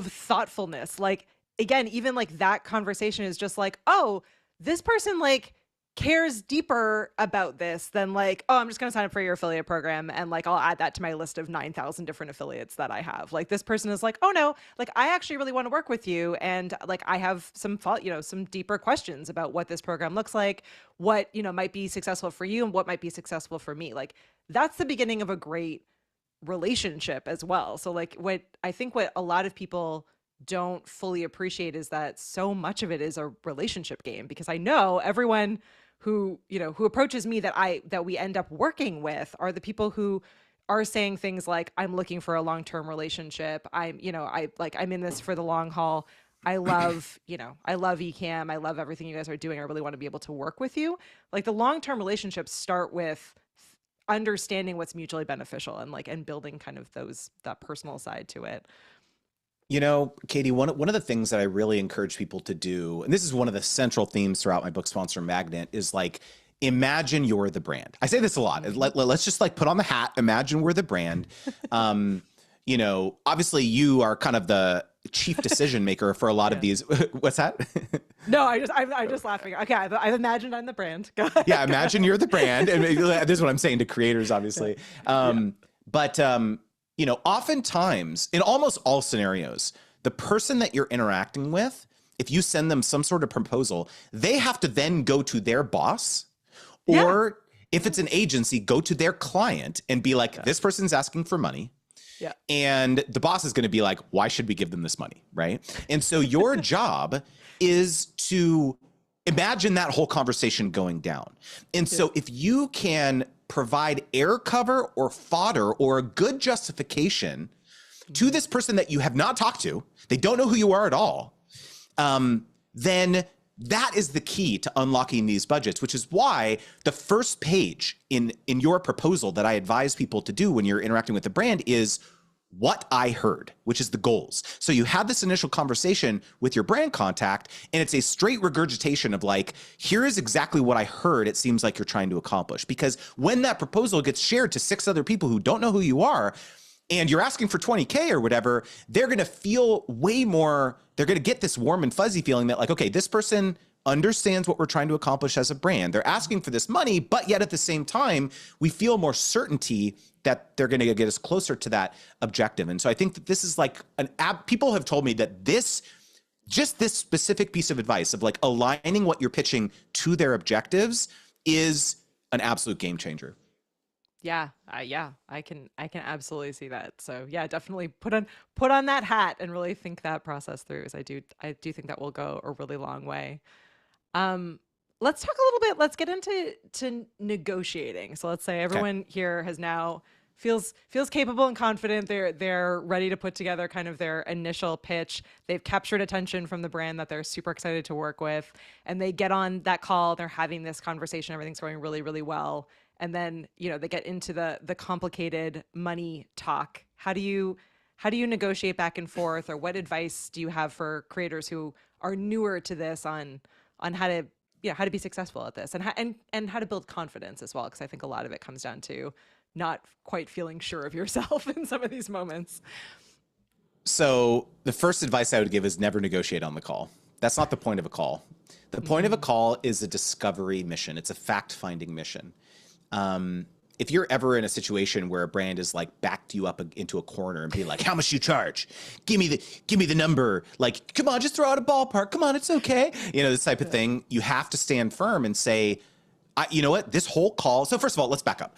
thoughtfulness. Like, again, even like that conversation is just like, oh, this person like cares deeper about this than like, oh, I'm just going to sign up for your affiliate program and like I'll add that to my list of 9,000 different affiliates that I have. Like, this person is like, oh no, like I actually really want to work with you, and like I have some some deeper questions about what this program looks like, what might be successful for you and what might be successful for me. Like, that's the beginning of a great relationship as well. So like, what a lot of people don't fully appreciate is that so much of it is a relationship game, because I know everyone who approaches me that we end up working with are the people who are saying things like, I'm looking for a long-term relationship. I'm in this for the long haul. I love Ecamm. I love everything you guys are doing. I really want to be able to work with you. Like, the long-term relationships start with understanding what's mutually beneficial and building kind of that personal side to it. Katie, one of the things that I really encourage people to do, and this is one of the central themes throughout my book sponsor Magnet, is like, imagine you're the brand. I say this a lot. Let's just like put on the hat. Imagine we're the brand. Obviously you are kind of the chief decision maker for a lot of these. What's that? No, I'm just laughing. Okay, I've imagined I'm the brand. Yeah, imagine you're the brand, and this is what I'm saying to creators, obviously. But oftentimes in almost all scenarios, the person that you're interacting with, if you send them some sort of proposal, they have to then go to their boss, or if it's an agency, go to their client and be like, this person's asking for money. Yeah. And the boss is going to be like, why should we give them this money? Right. And so your job is to imagine that whole conversation going down. And so if you can provide air cover or fodder or a good justification to this person that you have not talked to, they don't know who you are at all, then that is the key to unlocking these budgets, which is why the first page in your proposal that I advise people to do when you're interacting with the brand is what I heard, which is the goals. So you had this initial conversation with your brand contact, and it's a straight regurgitation of like, here is exactly what I heard it seems like you're trying to accomplish. Because when that proposal gets shared to 6 other people who don't know who you are, and you're asking for 20K or whatever, they're going to feel way more, they're going to get this warm and fuzzy feeling that like, okay, this person understands what we're trying to accomplish as a brand. They're asking for this money, but yet at the same time, we feel more certainty that they're going to get us closer to that objective. And so I think that this is like people have told me that this specific piece of advice of like aligning what you're pitching to their objectives is an absolute game changer. Yeah, I can absolutely see that. So yeah, definitely put on that hat and really think that process through. As I do think that will go a really long way. Let's talk a little bit. Let's get into negotiating. So let's say everyone here has now feels capable and confident. They're ready to put together kind of their initial pitch. They've captured attention from the brand that they're super excited to work with, and they get on that call. They're having this conversation. Everything's going really, really well, and then they get into the complicated money talk. How do you negotiate back and forth, or what advice do you have for creators who are newer to this on how to how to be successful at this, and how to build confidence as well? Because I think a lot of it comes down to not quite feeling sure of yourself in some of these moments. So the first advice I would give is never negotiate on the call. That's not the point of a call. The point of a call is a discovery mission. It's a fact-finding mission. If you're ever in a situation where a brand is like backed you up into a corner and be like, how much do you charge? Give me the number. Like, come on, just throw out a ballpark. Come on, it's okay. This type of thing. You have to stand firm and say, you know what, this whole call. So first of all, let's back up.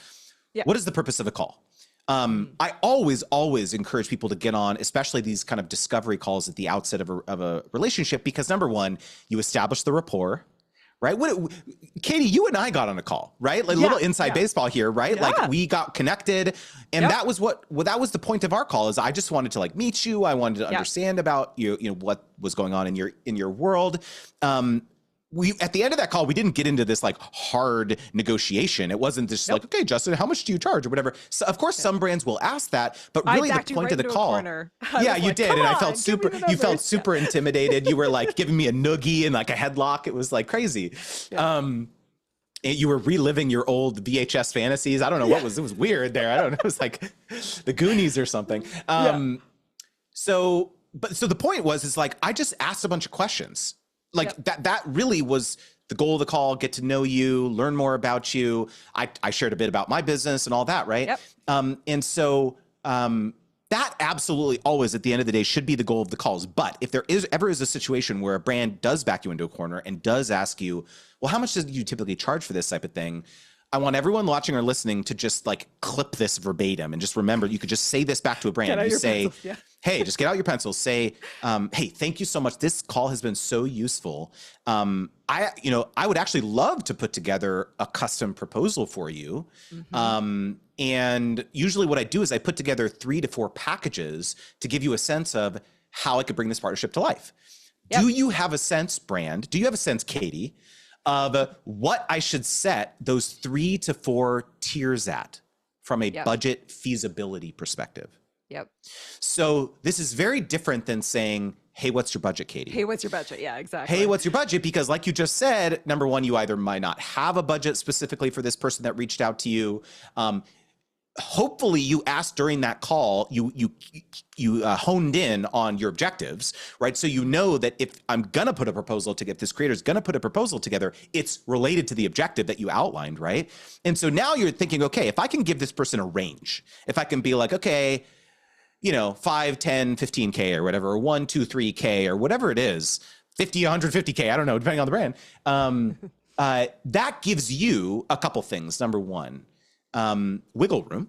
Yeah. What is the purpose of a call? I always encourage people to get on, especially these kind of discovery calls at the outset of a relationship, because number one, you establish the rapport. Right? Katie, you and I got on a call, right? Like little inside baseball here, right? Yeah. Like we got connected, and that was that was the point of our call. Is I just wanted to like meet you. I wanted to understand about you know what was going on in your world. We at the end of that call, we didn't get into this like hard negotiation. It wasn't just like, okay, Justin, how much do you charge or whatever. So of course, some brands will ask that, but really the point of the call. Yeah, you did, and I felt super. You felt super intimidated. You were like giving me a noogie and like a headlock. It was like crazy. Yeah. You were reliving your old VHS fantasies. I don't know what was. It was weird there. I don't know. It was like the Goonies or something. So the point is like I just asked a bunch of questions. Like that really was the goal of the call. Get to know you, learn more about you. I shared a bit about my business and all that, right? Yep. And so that absolutely always at the end of the day should be the goal of the calls. But if there ever is a situation where a brand does back you into a corner and does ask you, well, how much do you typically charge for this type of thing? I want everyone watching or listening to just like clip this verbatim and just remember, you could just say this back to a brand. You say, hey, just get out your pencils. Say, hey, thank you so much. This call has been so useful. I would actually love to put together a custom proposal for you. Mm-hmm. And usually what I do is I put together 3 to 4 packages to give you a sense of how I could bring this partnership to life. Yep. Do you have a sense, brand? Do you have a sense, Katie, of what I should set those 3 to 4 tiers at from a budget feasibility perspective? Yep. So this is very different than saying, hey, what's your budget, Katie? Hey, what's your budget? Yeah, exactly. Hey, what's your budget? Because like you just said, number one, you either might not have a budget specifically for this person that reached out to you. Hopefully you asked during that call, you honed in on your objectives, right? So you know that if I'm gonna put a proposal together, if this creator is gonna put a proposal together, it's related to the objective that you outlined, right? And so now you're thinking, okay, if I can give this person a range, if I can be like, okay, 5, 10, 15K or whatever, or 1, 2, 3K or whatever it is, 50, 150K, I don't know, depending on the brand. That gives you a couple things. Number one, wiggle room,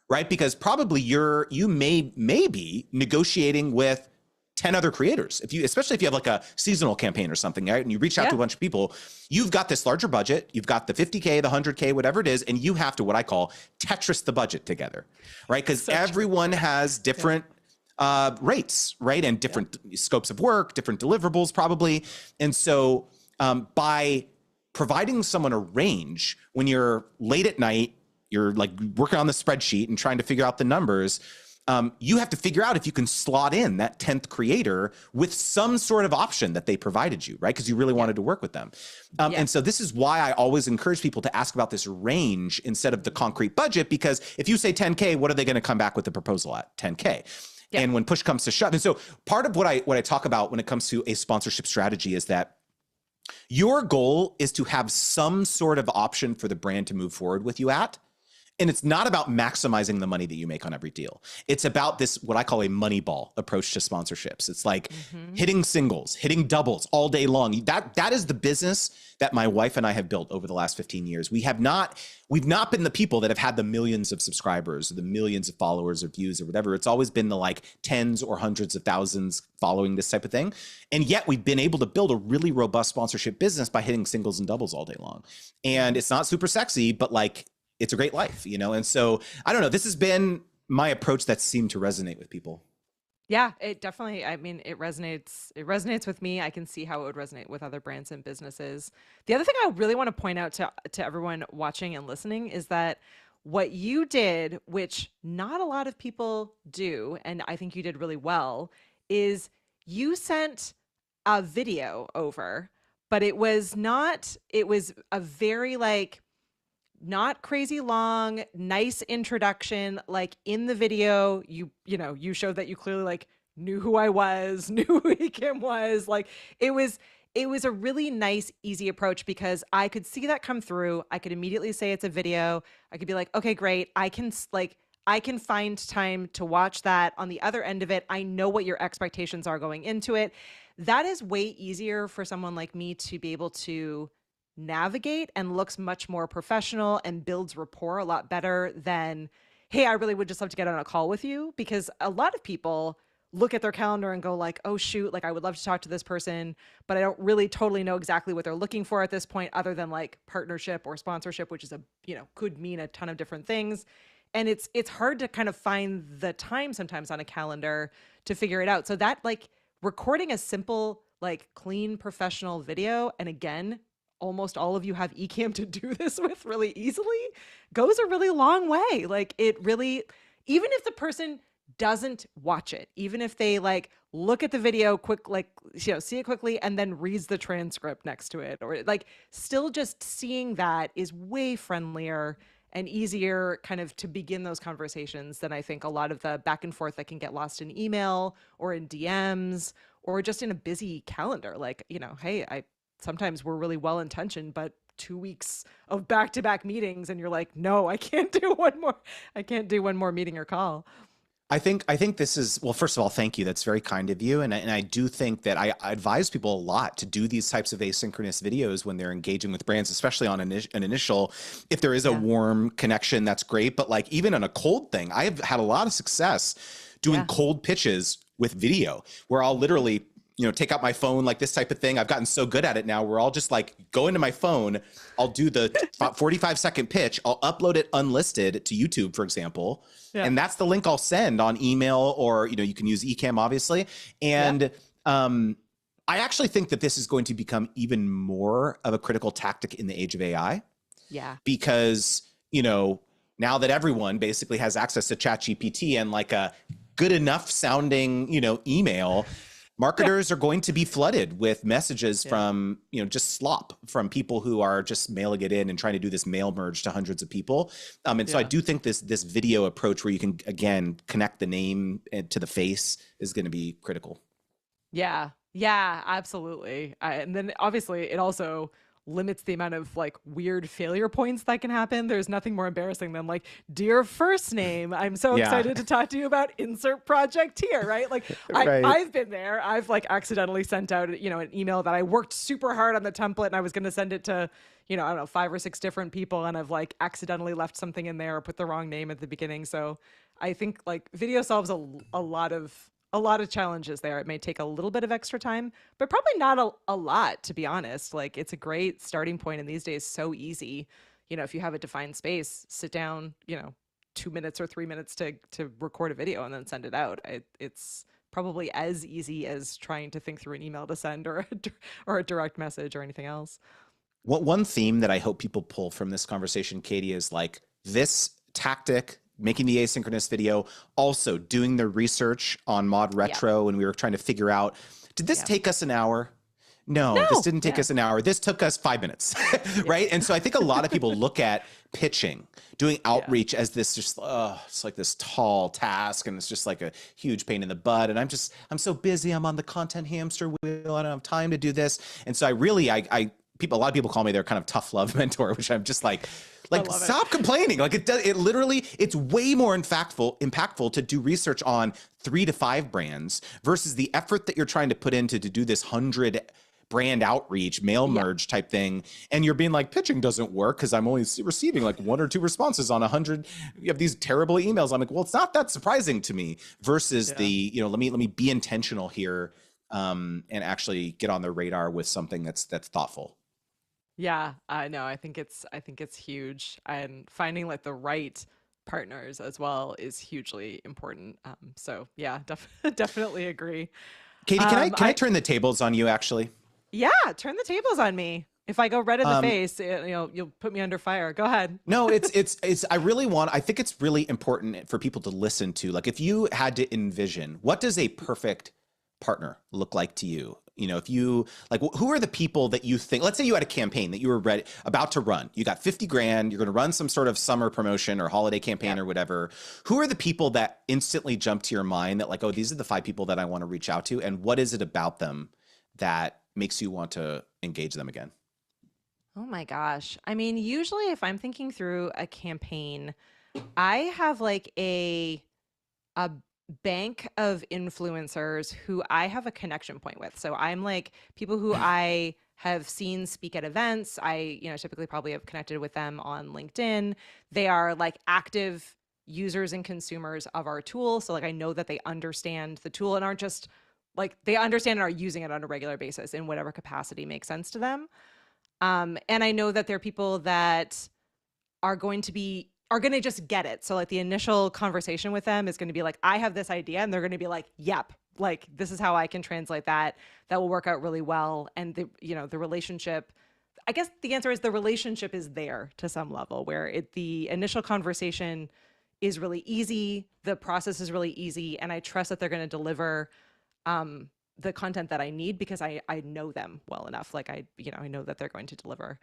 right? Because probably you may be negotiating with 10 other creators. Especially if you have like a seasonal campaign or something, right? And you reach out to a bunch of people, you've got this larger budget, you've got the 50K, the 100K, whatever it is, and you have to, what I call Tetris the budget together, right? Because everyone has different rates, right? And different scopes of work, different deliverables probably. And so by providing someone a range when you're late at night, you're like working on the spreadsheet and trying to figure out the numbers, you have to figure out if you can slot in that 10th creator with some sort of option that they provided you, right? Because you really wanted to work with them. And so this is why I always encourage people to ask about this range instead of the concrete budget, because if you say 10K, what are they going to come back with the proposal at? 10K. Yeah. And when push comes to shove. And so part of what I talk about when it comes to a sponsorship strategy is that your goal is to have some sort of option for the brand to move forward with you at. And it's not about maximizing the money that you make on every deal. It's about this, what I call a money ball approach to sponsorships. It's like hitting singles, hitting doubles all day long. That is the business that my wife and I have built over the last 15 years. We've not been the people that have had the millions of subscribers or the millions of followers or views or whatever. It's always been the like tens or hundreds of thousands following this type of thing. And yet we've been able to build a really robust sponsorship business by hitting singles and doubles all day long. And it's not super sexy, but like, it's a great life, you know? And so I don't know, this has been my approach that seemed to resonate with people. Yeah, it definitely, I mean, it resonates with me. I can see how it would resonate with other brands and businesses. The other thing I really want to point out to everyone watching and listening is that what you did, which not a lot of people do, and I think you did really well, is you sent a video over, but it was a very like not crazy long, nice introduction. Like in the video, you showed that you clearly like knew who I was, knew who Kim was. Like it was it was a really nice, easy approach because I could see that come through. I could immediately say it's a video. I could be like, okay, great. I can find time to watch that. On the other end of it, I know what your expectations are going into it. That is way easier for someone like me to be able to navigate and looks much more professional and builds rapport a lot better than, hey, I really would just love to get on a call with you. Because a lot of people look at their calendar and go like, oh shoot, like I would love to talk to this person, but I don't really totally know exactly what they're looking for at this point, other than like partnership or sponsorship, which is could mean a ton of different things. And it's hard to kind of find the time sometimes on a calendar to figure it out. So that like recording a simple, like clean professional video, and again, almost all of you have Ecamm to do this with really easily, goes a really long way. Like it really, even if the person doesn't watch it, even if they like look at the video quick, like, see it quickly and then reads the transcript next to it, or like still just seeing that is way friendlier and easier kind of to begin those conversations than I think a lot of the back and forth that can get lost in email or in DMs or just in a busy calendar. Like, hey, sometimes we're really well intentioned, but 2 weeks of back-to-back meetings and you're like, no, I can't do one more. I can't do one more meeting or call. I think this is, well, first of all, thank you. That's very kind of you. And I do think that I advise people a lot to do these types of asynchronous videos when they're engaging with brands, especially on an initial, if there is a warm connection, that's great. But like even on a cold thing, I've had a lot of success doing cold pitches with video where I'll literally take out my phone, like this type of thing. I've gotten so good at it now where I'll just like go into my phone, I'll do the 45-second pitch, I'll upload it unlisted to YouTube, for example. Yeah. And that's the link I'll send on email, or, you can use Ecamm obviously. And I actually think that this is going to become even more of a critical tactic in the age of AI. Yeah. Because, now that everyone basically has access to ChatGPT and like a good enough sounding, email, marketers are going to be flooded with messages from, just slop from people who are just mailing it in and trying to do this mail merge to hundreds of people. So I do think this video approach where you can, again, connect the name to the face is going to be critical. Yeah. Yeah, absolutely. And then obviously it also limits the amount of like weird failure points that can happen. There's nothing more embarrassing than like, dear first name, I'm so excited to talk to you about insert project here, right? Like I've been there. I've like accidentally sent out, an email that I worked super hard on the template and I was going to send it to, I don't know, 5 or 6 different people. And I've like accidentally left something in there or put the wrong name at the beginning. So I think like video solves a lot of challenges there. It may take a little bit of extra time, but probably not a lot, to be honest. Like it's a great starting point. And these days, so easy, if you have a defined space, sit down, 2 minutes or 3 minutes to record a video and then send it out. It's probably as easy as trying to think through an email to send or a direct message or anything else. One theme that I hope people pull from this conversation, Katie, is like this tactic, making the asynchronous video, also doing the research on Mod Retro when we were trying to figure out, did this take us an hour? No, this didn't take us an hour. This took us 5 minutes, right? And so I think a lot of people look at pitching, doing outreach as this just, it's like this tall task and it's just like a huge pain in the butt. And I'm so busy. I'm on the content hamster wheel. I don't have time to do this. And so a lot of people call me their kind of tough love mentor, which I'm just like stop complaining. Like it's way more impactful to do research on 3 to 5 brands versus the effort that you're trying to put into to do this 100 brand outreach, mail merge type thing. And you're being like, pitching doesn't work because I'm only receiving like 1 or 2 responses on 100. You have these terrible emails. I'm like, well, it's not that surprising to me versus let me be intentional here and actually get on the radar with something that's thoughtful. Yeah, I know. I think it's huge, and finding like the right partners as well is hugely important. So yeah, definitely agree. Katie, can I I turn the tables on you actually? Yeah, turn the tables on me. If I go red in the Um, face, you'll put me under fire. Go ahead. No, I think it's really important for people to listen to. Like if you had to envision, what does a perfect partner look like to you? You know, if you like, who are the people that you think, let's say you had a campaign that you were ready about to run, you got 50 grand, you're going to run some sort of summer promotion or holiday campaign Yep. or whatever. Who are the people that instantly jump to your mind that like, oh, these are the 5 people that I want to reach out to? And what is it about them that makes you want to engage them again? Oh my gosh. I mean, usually if I'm thinking through a campaign, I have like a bank of influencers who I have a connection point with. So I'm like people who I have seen speak at events. Typically probably have connected with them on LinkedIn. They are like active users and consumers of our tool. So like I know that they understand the tool and aren't just like they understand and are using it on a regular basis in whatever capacity makes sense to them. And I know that there are people that are going to just get it. So like the initial conversation with them is going to be like, I have this idea, and they're going to be like, yep, like this is how I can translate that. That will work out really well. And the relationship, I guess the answer is the relationship is there to some level where the initial conversation is really easy. The process is really easy. And I trust that they're going to deliver the content that I need because I know them well enough. Like I know that they're going to deliver.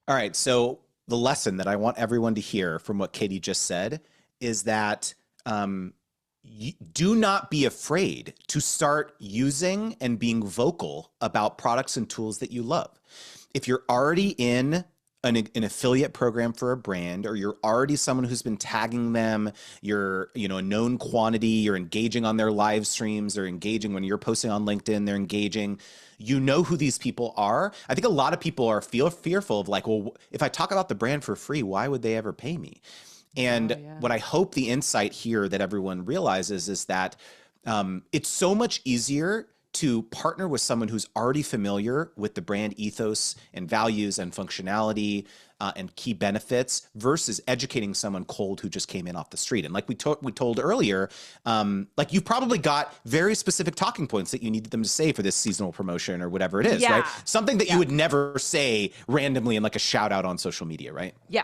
All right. So the lesson that I want everyone to hear from what Katie just said is that do not be afraid to start using and being vocal about products and tools that you love. If you're already in an affiliate program for a brand, or you're already someone who's been tagging them, you're a known quantity, you're engaging on their live streams, they're engaging when you're posting on LinkedIn, they're engaging, you know who these people are. I think a lot of people are fearful of like, well, if I talk about the brand for free, why would they ever pay me? Oh And yeah. what I hope the insight here that everyone realizes is that it's so much easier to partner with someone who's already familiar with the brand ethos and values and functionality and key benefits versus educating someone cold who just came in off the street. And like we told earlier, like you've probably got very specific talking points that you needed them to say for this seasonal promotion or whatever it is, right? Yeah. Something that you Yeah. would never say randomly in like a shout out on social media, right? Yeah.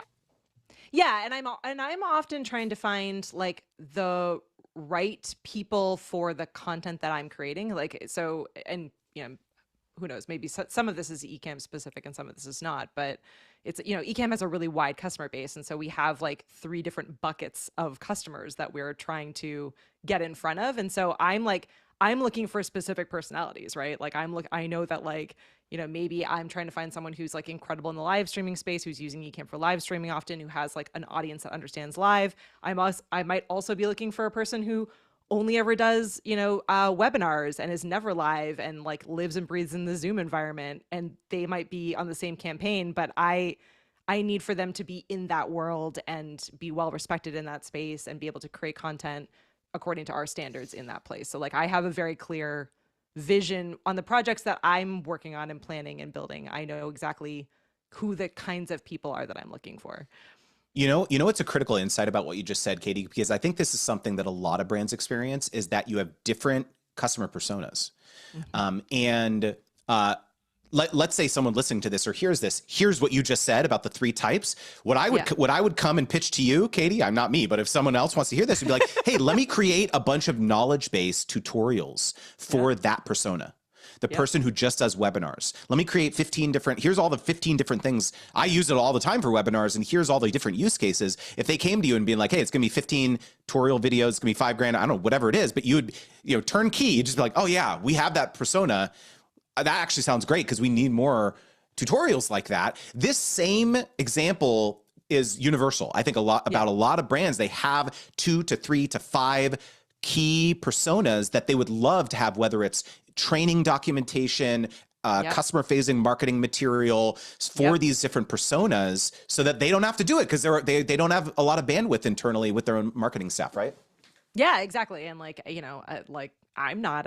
Yeah, and I'm often trying to find like the right people for the content that I'm creating. Like so, and who knows? Maybe some of this is Ecamm specific and some of this is not. But it's Ecamm has a really wide customer base, and so we have like three different buckets of customers that we're trying to get in front of. And so I'm looking for specific personalities, right? Like I know that like maybe I'm trying to find someone who's like incredible in the live streaming space, who's using Ecamm for live streaming often, who has like an audience that understands live. I might also be looking for a person who only ever does webinars and is never live and like lives and breathes in the Zoom environment, and they might be on the same campaign, but I need for them to be in that world and be well respected in that space and be able to create content according to our standards in that place. So like I have a very clear vision on the projects that I'm working on and planning and building. I know exactly who the kinds of people are that I'm looking for. It's a critical insight about what you just said, Katie, because I think this is something that a lot of brands experience is that you have different customer personas. Mm-hmm. And let's say someone listening to this or hears this, here's what you just said about the 3 types. Yeah. What I would come and pitch to you, Katie, I'm not me, but if someone else wants to hear this, would be like, hey, let me create a bunch of knowledge-based tutorials for that persona. The Yep. person who just does webinars. Let me create 15 different, here's all the 15 different things. I use it all the time for webinars, and here's all the different use cases. If they came to you and being like, hey, it's gonna be 15 tutorial videos, it's gonna be $5,000, I don't know, whatever it is, but you would, turnkey, you'd just be like, oh yeah, we have that persona. That actually sounds great because we need more tutorials like that. This same example is universal. I think a lot about a lot of brands. They have 2 to 3 to 5 key personas that they would love to have, whether it's training documentation, customer facing marketing material for these different personas so that they don't have to do it because they don't have a lot of bandwidth internally with their own marketing staff, right? Yeah, exactly. And like, I'm not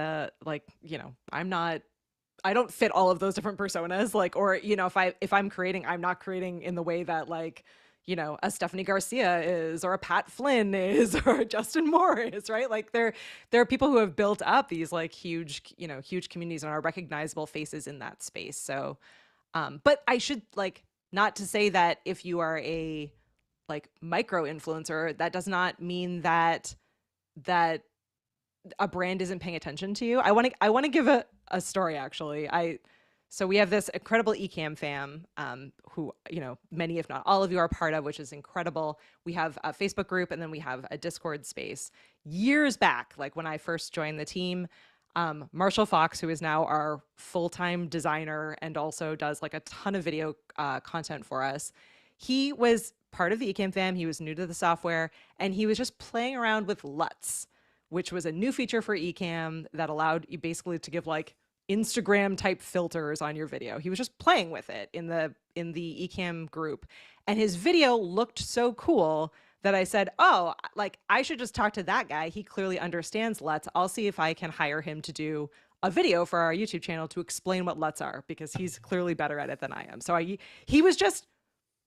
don't fit all of those different personas. Like, or, you know, if I'm creating, I'm not creating in the way that like, you know, a Stephanie Garcia is, or a Pat Flynn is, or a Justin Moore is, right? Like there are people who have built up these like huge, you know, huge communities and are recognizable faces in that space. So, but I should like, not to say that if you are a like micro influencer, that does not mean that a brand isn't paying attention to you. I want to give a story actually. So we have this incredible Ecamm fam, who, you know, many, if not all of you are part of, which is incredible. We have a Facebook group and then we have a Discord space. Years back, like when I first joined the team, Marshall Fox, who is now our full-time designer and also does like a ton of video content for us, he was part of the Ecamm fam. He was new to the software and he was just playing around with LUTs, which was a new feature for Ecamm that allowed you basically to give like Instagram type filters on your video. He was just playing with it in the Ecamm group, and his video looked so cool that I said, oh, like I should just talk to that guy. He clearly understands LUTs. I'll see if I can hire him to do a video for our YouTube channel to explain what LUTs are, because he's clearly better at it than I am. So he was just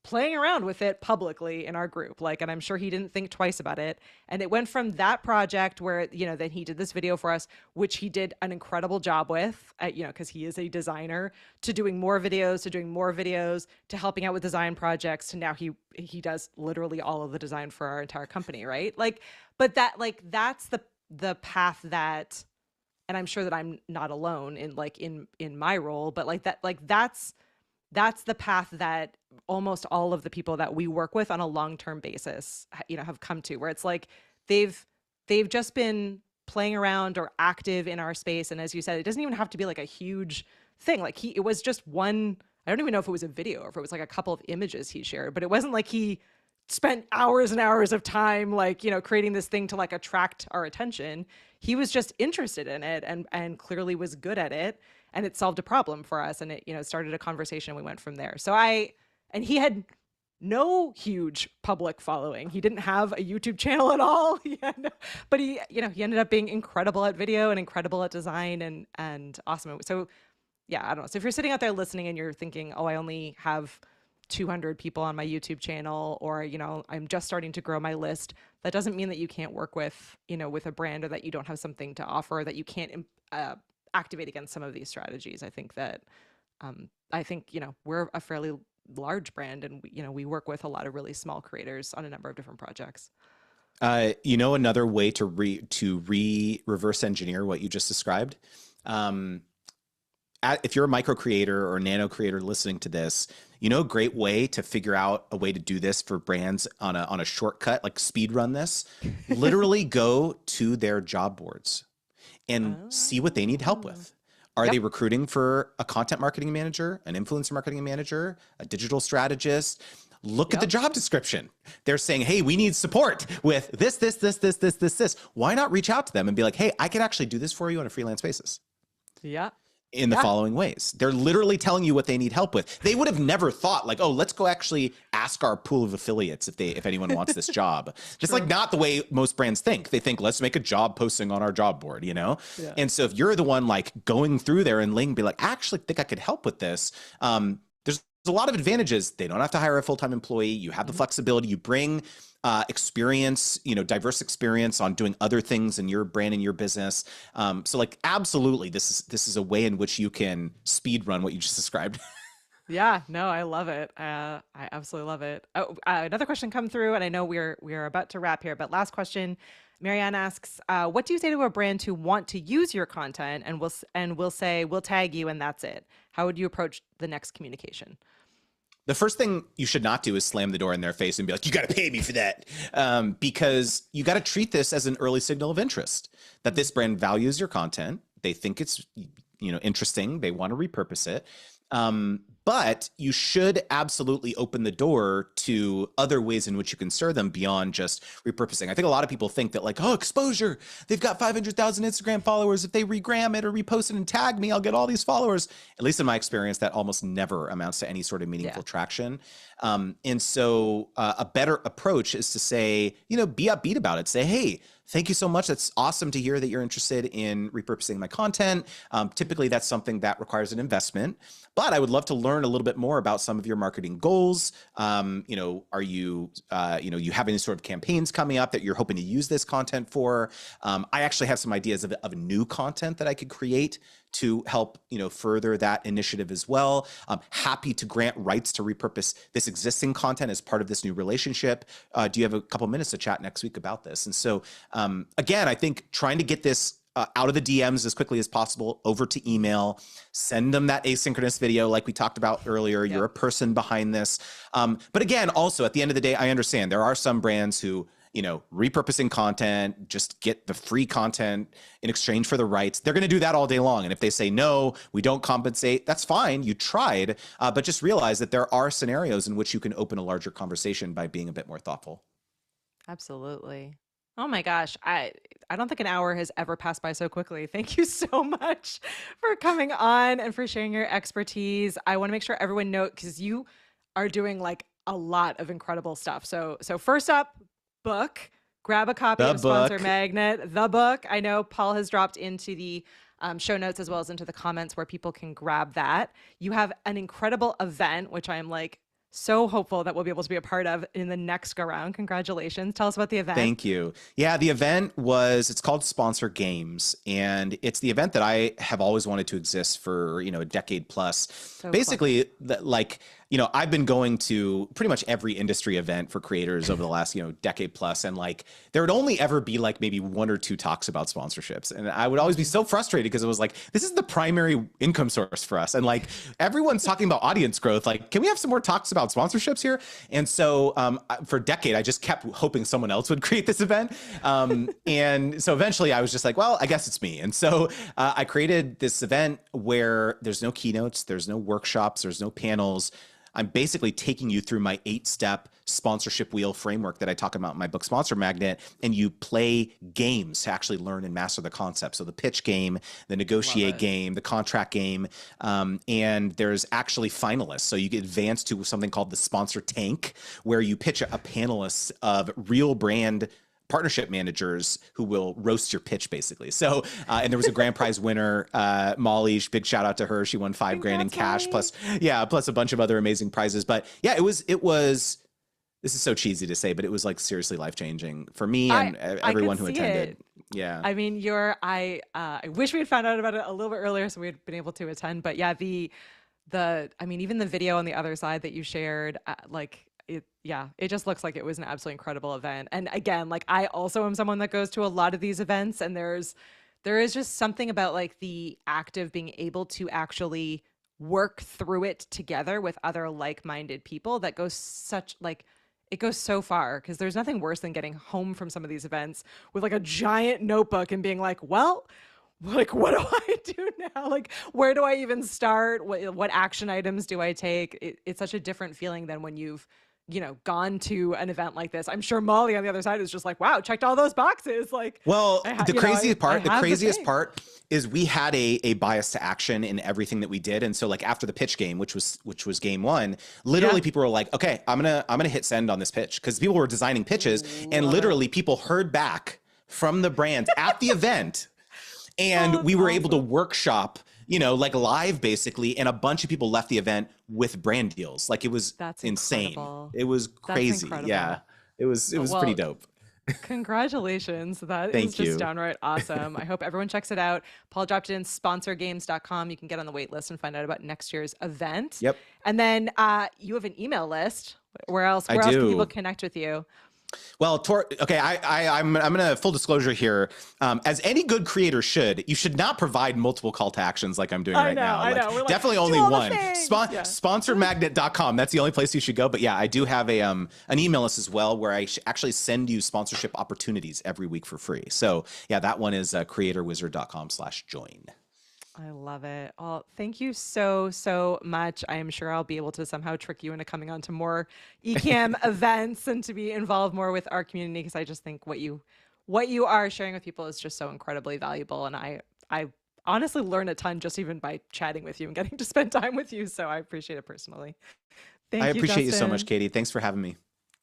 playing around with it publicly in our group, like, and I'm sure he didn't think twice about it. And it went from that project where, you know, then he did this video for us, which he did an incredible job with, you know, because he is a designer, to doing more videos, to helping out with design projects, to now he does literally all of the design for our entire company, right? Like, but that, like, that's the path that, and I'm sure that I'm not alone in like in my role, but like that, like that's the path that almost all of the people that we work with on a long-term basis, you know, have come to, where it's like they've just been playing around or active in our space. And as you said, it doesn't even have to be like a huge thing. Like it was just one, I don't even know if it was a video or if it was like a couple of images he shared, but it wasn't like he spent hours and hours of time, like, you know, creating this thing to like attract our attention. He was just interested in it and clearly was good at it. And it solved a problem for us, and it, you know, started a conversation. We went from there. So and he had no huge public following. He didn't have a YouTube channel at all. But he, you know, he ended up being incredible at video and incredible at design and awesome. So yeah, I don't know. So if you're sitting out there listening and you're thinking, oh, I only have 200 people on my YouTube channel, or, you know, I'm just starting to grow my list, that doesn't mean that you can't work with, you know, with a brand, or that you don't have something to offer, that you can't activate against some of these strategies. I think that, you know, we're a fairly large brand, and we, you know, we work with a lot of really small creators on a number of different projects. You know, another way to reverse engineer what you just described, if you're a micro creator or nano creator listening to this, you know, a great way to figure out a way to do this for brands on a shortcut, like speed run this, literally go to their job boards and see what they need help with. Are they recruiting for a content marketing manager, an influencer marketing manager, a digital strategist? Look at the job description. They're saying, hey, we need support with this. Why not reach out to them and be like, hey, I can actually do this for you on a freelance basis. Yeah. In the following ways. They're literally telling you what they need help with. They would have never thought like, oh, let's go actually ask our pool of affiliates if anyone wants this job. Just like not the way most brands think. They think, let's make a job posting on our job board, you know? Yeah. And so if you're the one like going through there and be like, I actually think I could help with this. There's a lot of advantages. They don't have to hire a full-time employee. You have the flexibility. You bring experience, you know, diverse experience on doing other things in your brand and your business. So like, absolutely, this is a way in which you can speed run what you just described. Yeah, no, I love it. I absolutely love it. Oh, another question come through, and I know we're about to wrap here, but last question. Marianne asks, what do you say to a brand who want to use your content and will say, we'll tag you and that's it? How would you approach the next communication? The first thing you should not do is slam the door in their face and be like, you got to pay me for that. Because you got to treat this as an early signal of interest, that this brand values your content. They think it's, you know, interesting. They want to repurpose it. But you should absolutely open the door to other ways in which you can serve them beyond just repurposing. I think a lot of people think that like, oh, exposure, they've got 500,000 Instagram followers. If they regram it or repost it and tag me, I'll get all these followers. At least in my experience, that almost never amounts to any sort of meaningful traction. And so a better approach is to say, you know, be upbeat about it. Say, hey, Thank you so much. That's awesome to hear that you're interested in repurposing my content. Typically, that's something that requires an investment, but I would love to learn a little bit more about some of your marketing goals. Are you, you have any sort of campaigns coming up that you're hoping to use this content for? I actually have some ideas of new content that I could create to help, further that initiative as well. I'm happy to grant rights to repurpose this existing content as part of this new relationship. Do you have a couple minutes to chat next week about this? And so, again, I think trying to get this out of the DMs as quickly as possible over to email, send them that asynchronous video like we talked about earlier. Yep. You're a person behind this. But again, also at the end of the day, I understand there are some brands who, repurposing content, just get the free content in exchange for the rights. They're going to do that all day long. And if they say, no, we don't compensate, that's fine. You tried, but just realize that there are scenarios in which you can open a larger conversation by being a bit more thoughtful. Absolutely. Oh my gosh. I don't think an hour has ever passed by so quickly. Thank you so much for coming on and for sharing your expertise. I want to make sure everyone knows, because you are doing like a lot of incredible stuff. So first up, book, grab a copy of Sponsor Magnet, the book. I know Paul has dropped into the show notes as well as into the comments where people can grab that. You have an incredible event, which I'm like so hopeful that we'll be able to be a part of in the next go round. Congratulations. Tell us about the event. Thank you. Yeah, the event it's called Sponsor Games, and it's the event that I have always wanted to exist for, a decade plus. So basically, I've been going to pretty much every industry event for creators over the last, decade plus. And there would only ever be maybe one or two talks about sponsorships. And I would always be so frustrated because it was this is the primary income source for us. And everyone's talking about audience growth. Can we have some more talks about sponsorships here? And so for a decade, I just kept hoping someone else would create this event. And so eventually I was just well, I guess it's me. And so I created this event where there's no keynotes, there's no workshops, there's no panels. I'm basically taking you through my 8-step sponsorship wheel framework that I talk about in my book, Sponsor Magnet, and you play games to actually learn and master the concept. So the pitch game, the negotiate game, the contract game, and there's actually finalists. So you get advanced to something called the Sponsor Tank, where you pitch a panelist of real brand partnership managers who will roast your pitch basically. So, and there was a grand prize winner, Molly, big shout out to her. She won $5 grand in cash plus a bunch of other amazing prizes. But yeah, it was, this is so cheesy to say, but it was seriously life-changing for me and everyone who attended. It. Yeah. I mean, I wish we had found out about it a little bit earlier so we'd been able to attend, but yeah, even the video on the other side that you shared, it just looks like it was an absolutely incredible event. And again, I also am someone that goes to a lot of these events, and there is just something about the act of being able to actually work through it together with other like-minded people that goes it goes so far, because there's nothing worse than getting home from some of these events with a giant notebook and being well, what do I do now? Where do I even start? What action items do I take? It's such a different feeling than when you've gone to an event like this. I'm sure Molly on the other side is just wow, checked all those boxes. The craziest part is we had a bias to action in everything that we did. And so after the pitch game, which was game one, literally people were okay, I'm gonna hit send on this pitch, because people were designing pitches and literally people heard back from the brands at the event. And we were able to workshop, live basically, and a bunch of people left the event with brand deals. It was insane. Incredible. It was crazy. Yeah, it was pretty dope. Congratulations. That is just downright awesome. I hope everyone checks it out. Paul dropped it in sponsorgames.com. You can get on the wait list and find out about next year's event. Yep. And then you have an email list. Where else can people connect with you? Well, I'm gonna full disclosure here. As any good creator should, you should not provide multiple call to actions like I'm doing right now. I know. We're definitely only one. Sponsormagnet.com. That's the only place you should go. But yeah, I do have an email list as well where I actually send you sponsorship opportunities every week for free. So yeah, that one is creatorwizard.com/join. I love it. Well, thank you so, so much. I am sure I'll be able to somehow trick you into coming on to more Ecamm events and to be involved more with our community, because I just think what you are sharing with people is just so incredibly valuable. And I honestly learn a ton just even by chatting with you and getting to spend time with you. So I appreciate it personally. I appreciate you so much, Katie. Thanks for having me.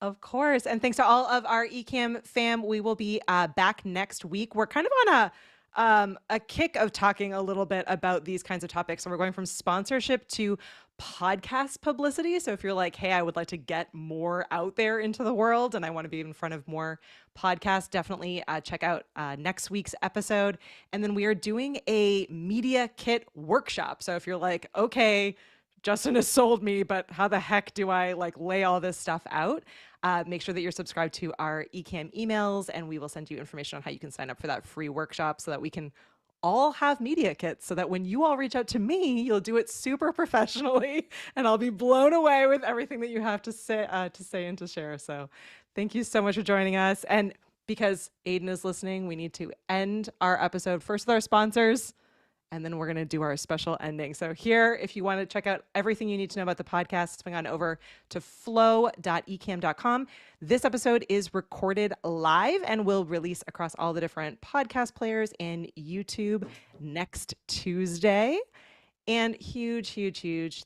Of course. And thanks to all of our Ecamm fam. We will be back next week. We're kind of on a kick of talking a little bit about these kinds of topics. So we're going from sponsorship to podcast publicity. So if you're like, hey, I would like to get more out there into the world and I want to be in front of more podcasts, definitely check out next week's episode. And then we are doing a media kit workshop. So if you're like, okay, Justin has sold me, but how the heck do I like lay all this stuff out? Make sure that you're subscribed to our Ecamm emails, and we will send you information on how you can sign up for that free workshop so that we can all have media kits, so that when you all reach out to me, you'll do it super professionally and I'll be blown away with everything that you have to say and to share. So thank you so much for joining us. And because Aiden is listening, we need to end our episode first with our sponsors, and then we're going to do our special ending. So here, if you want to check out everything you need to know about the podcast, swing on over to flow.ecamm.com. This episode is recorded live and will release across all the different podcast players and YouTube next Tuesday. And huge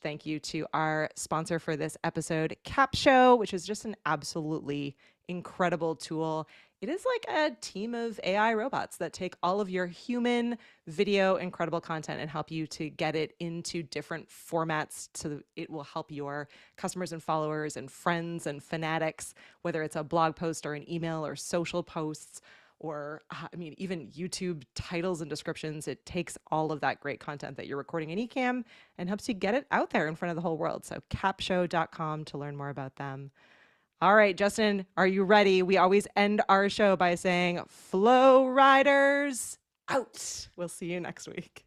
thank you to our sponsor for this episode, Capsho, which is just an absolutely incredible tool. It is like a team of AI robots that take all of your human video, incredible content and help you to get it into different formats so it will help your customers and followers and friends and fanatics, whether it's a blog post or an email or social posts, or even YouTube titles and descriptions. It takes all of that great content that you're recording in Ecamm and helps you get it out there in front of the whole world. So capsho.com to learn more about them. All right, Justin, are you ready? We always end our show by saying, Flow Riders out. We'll see you next week.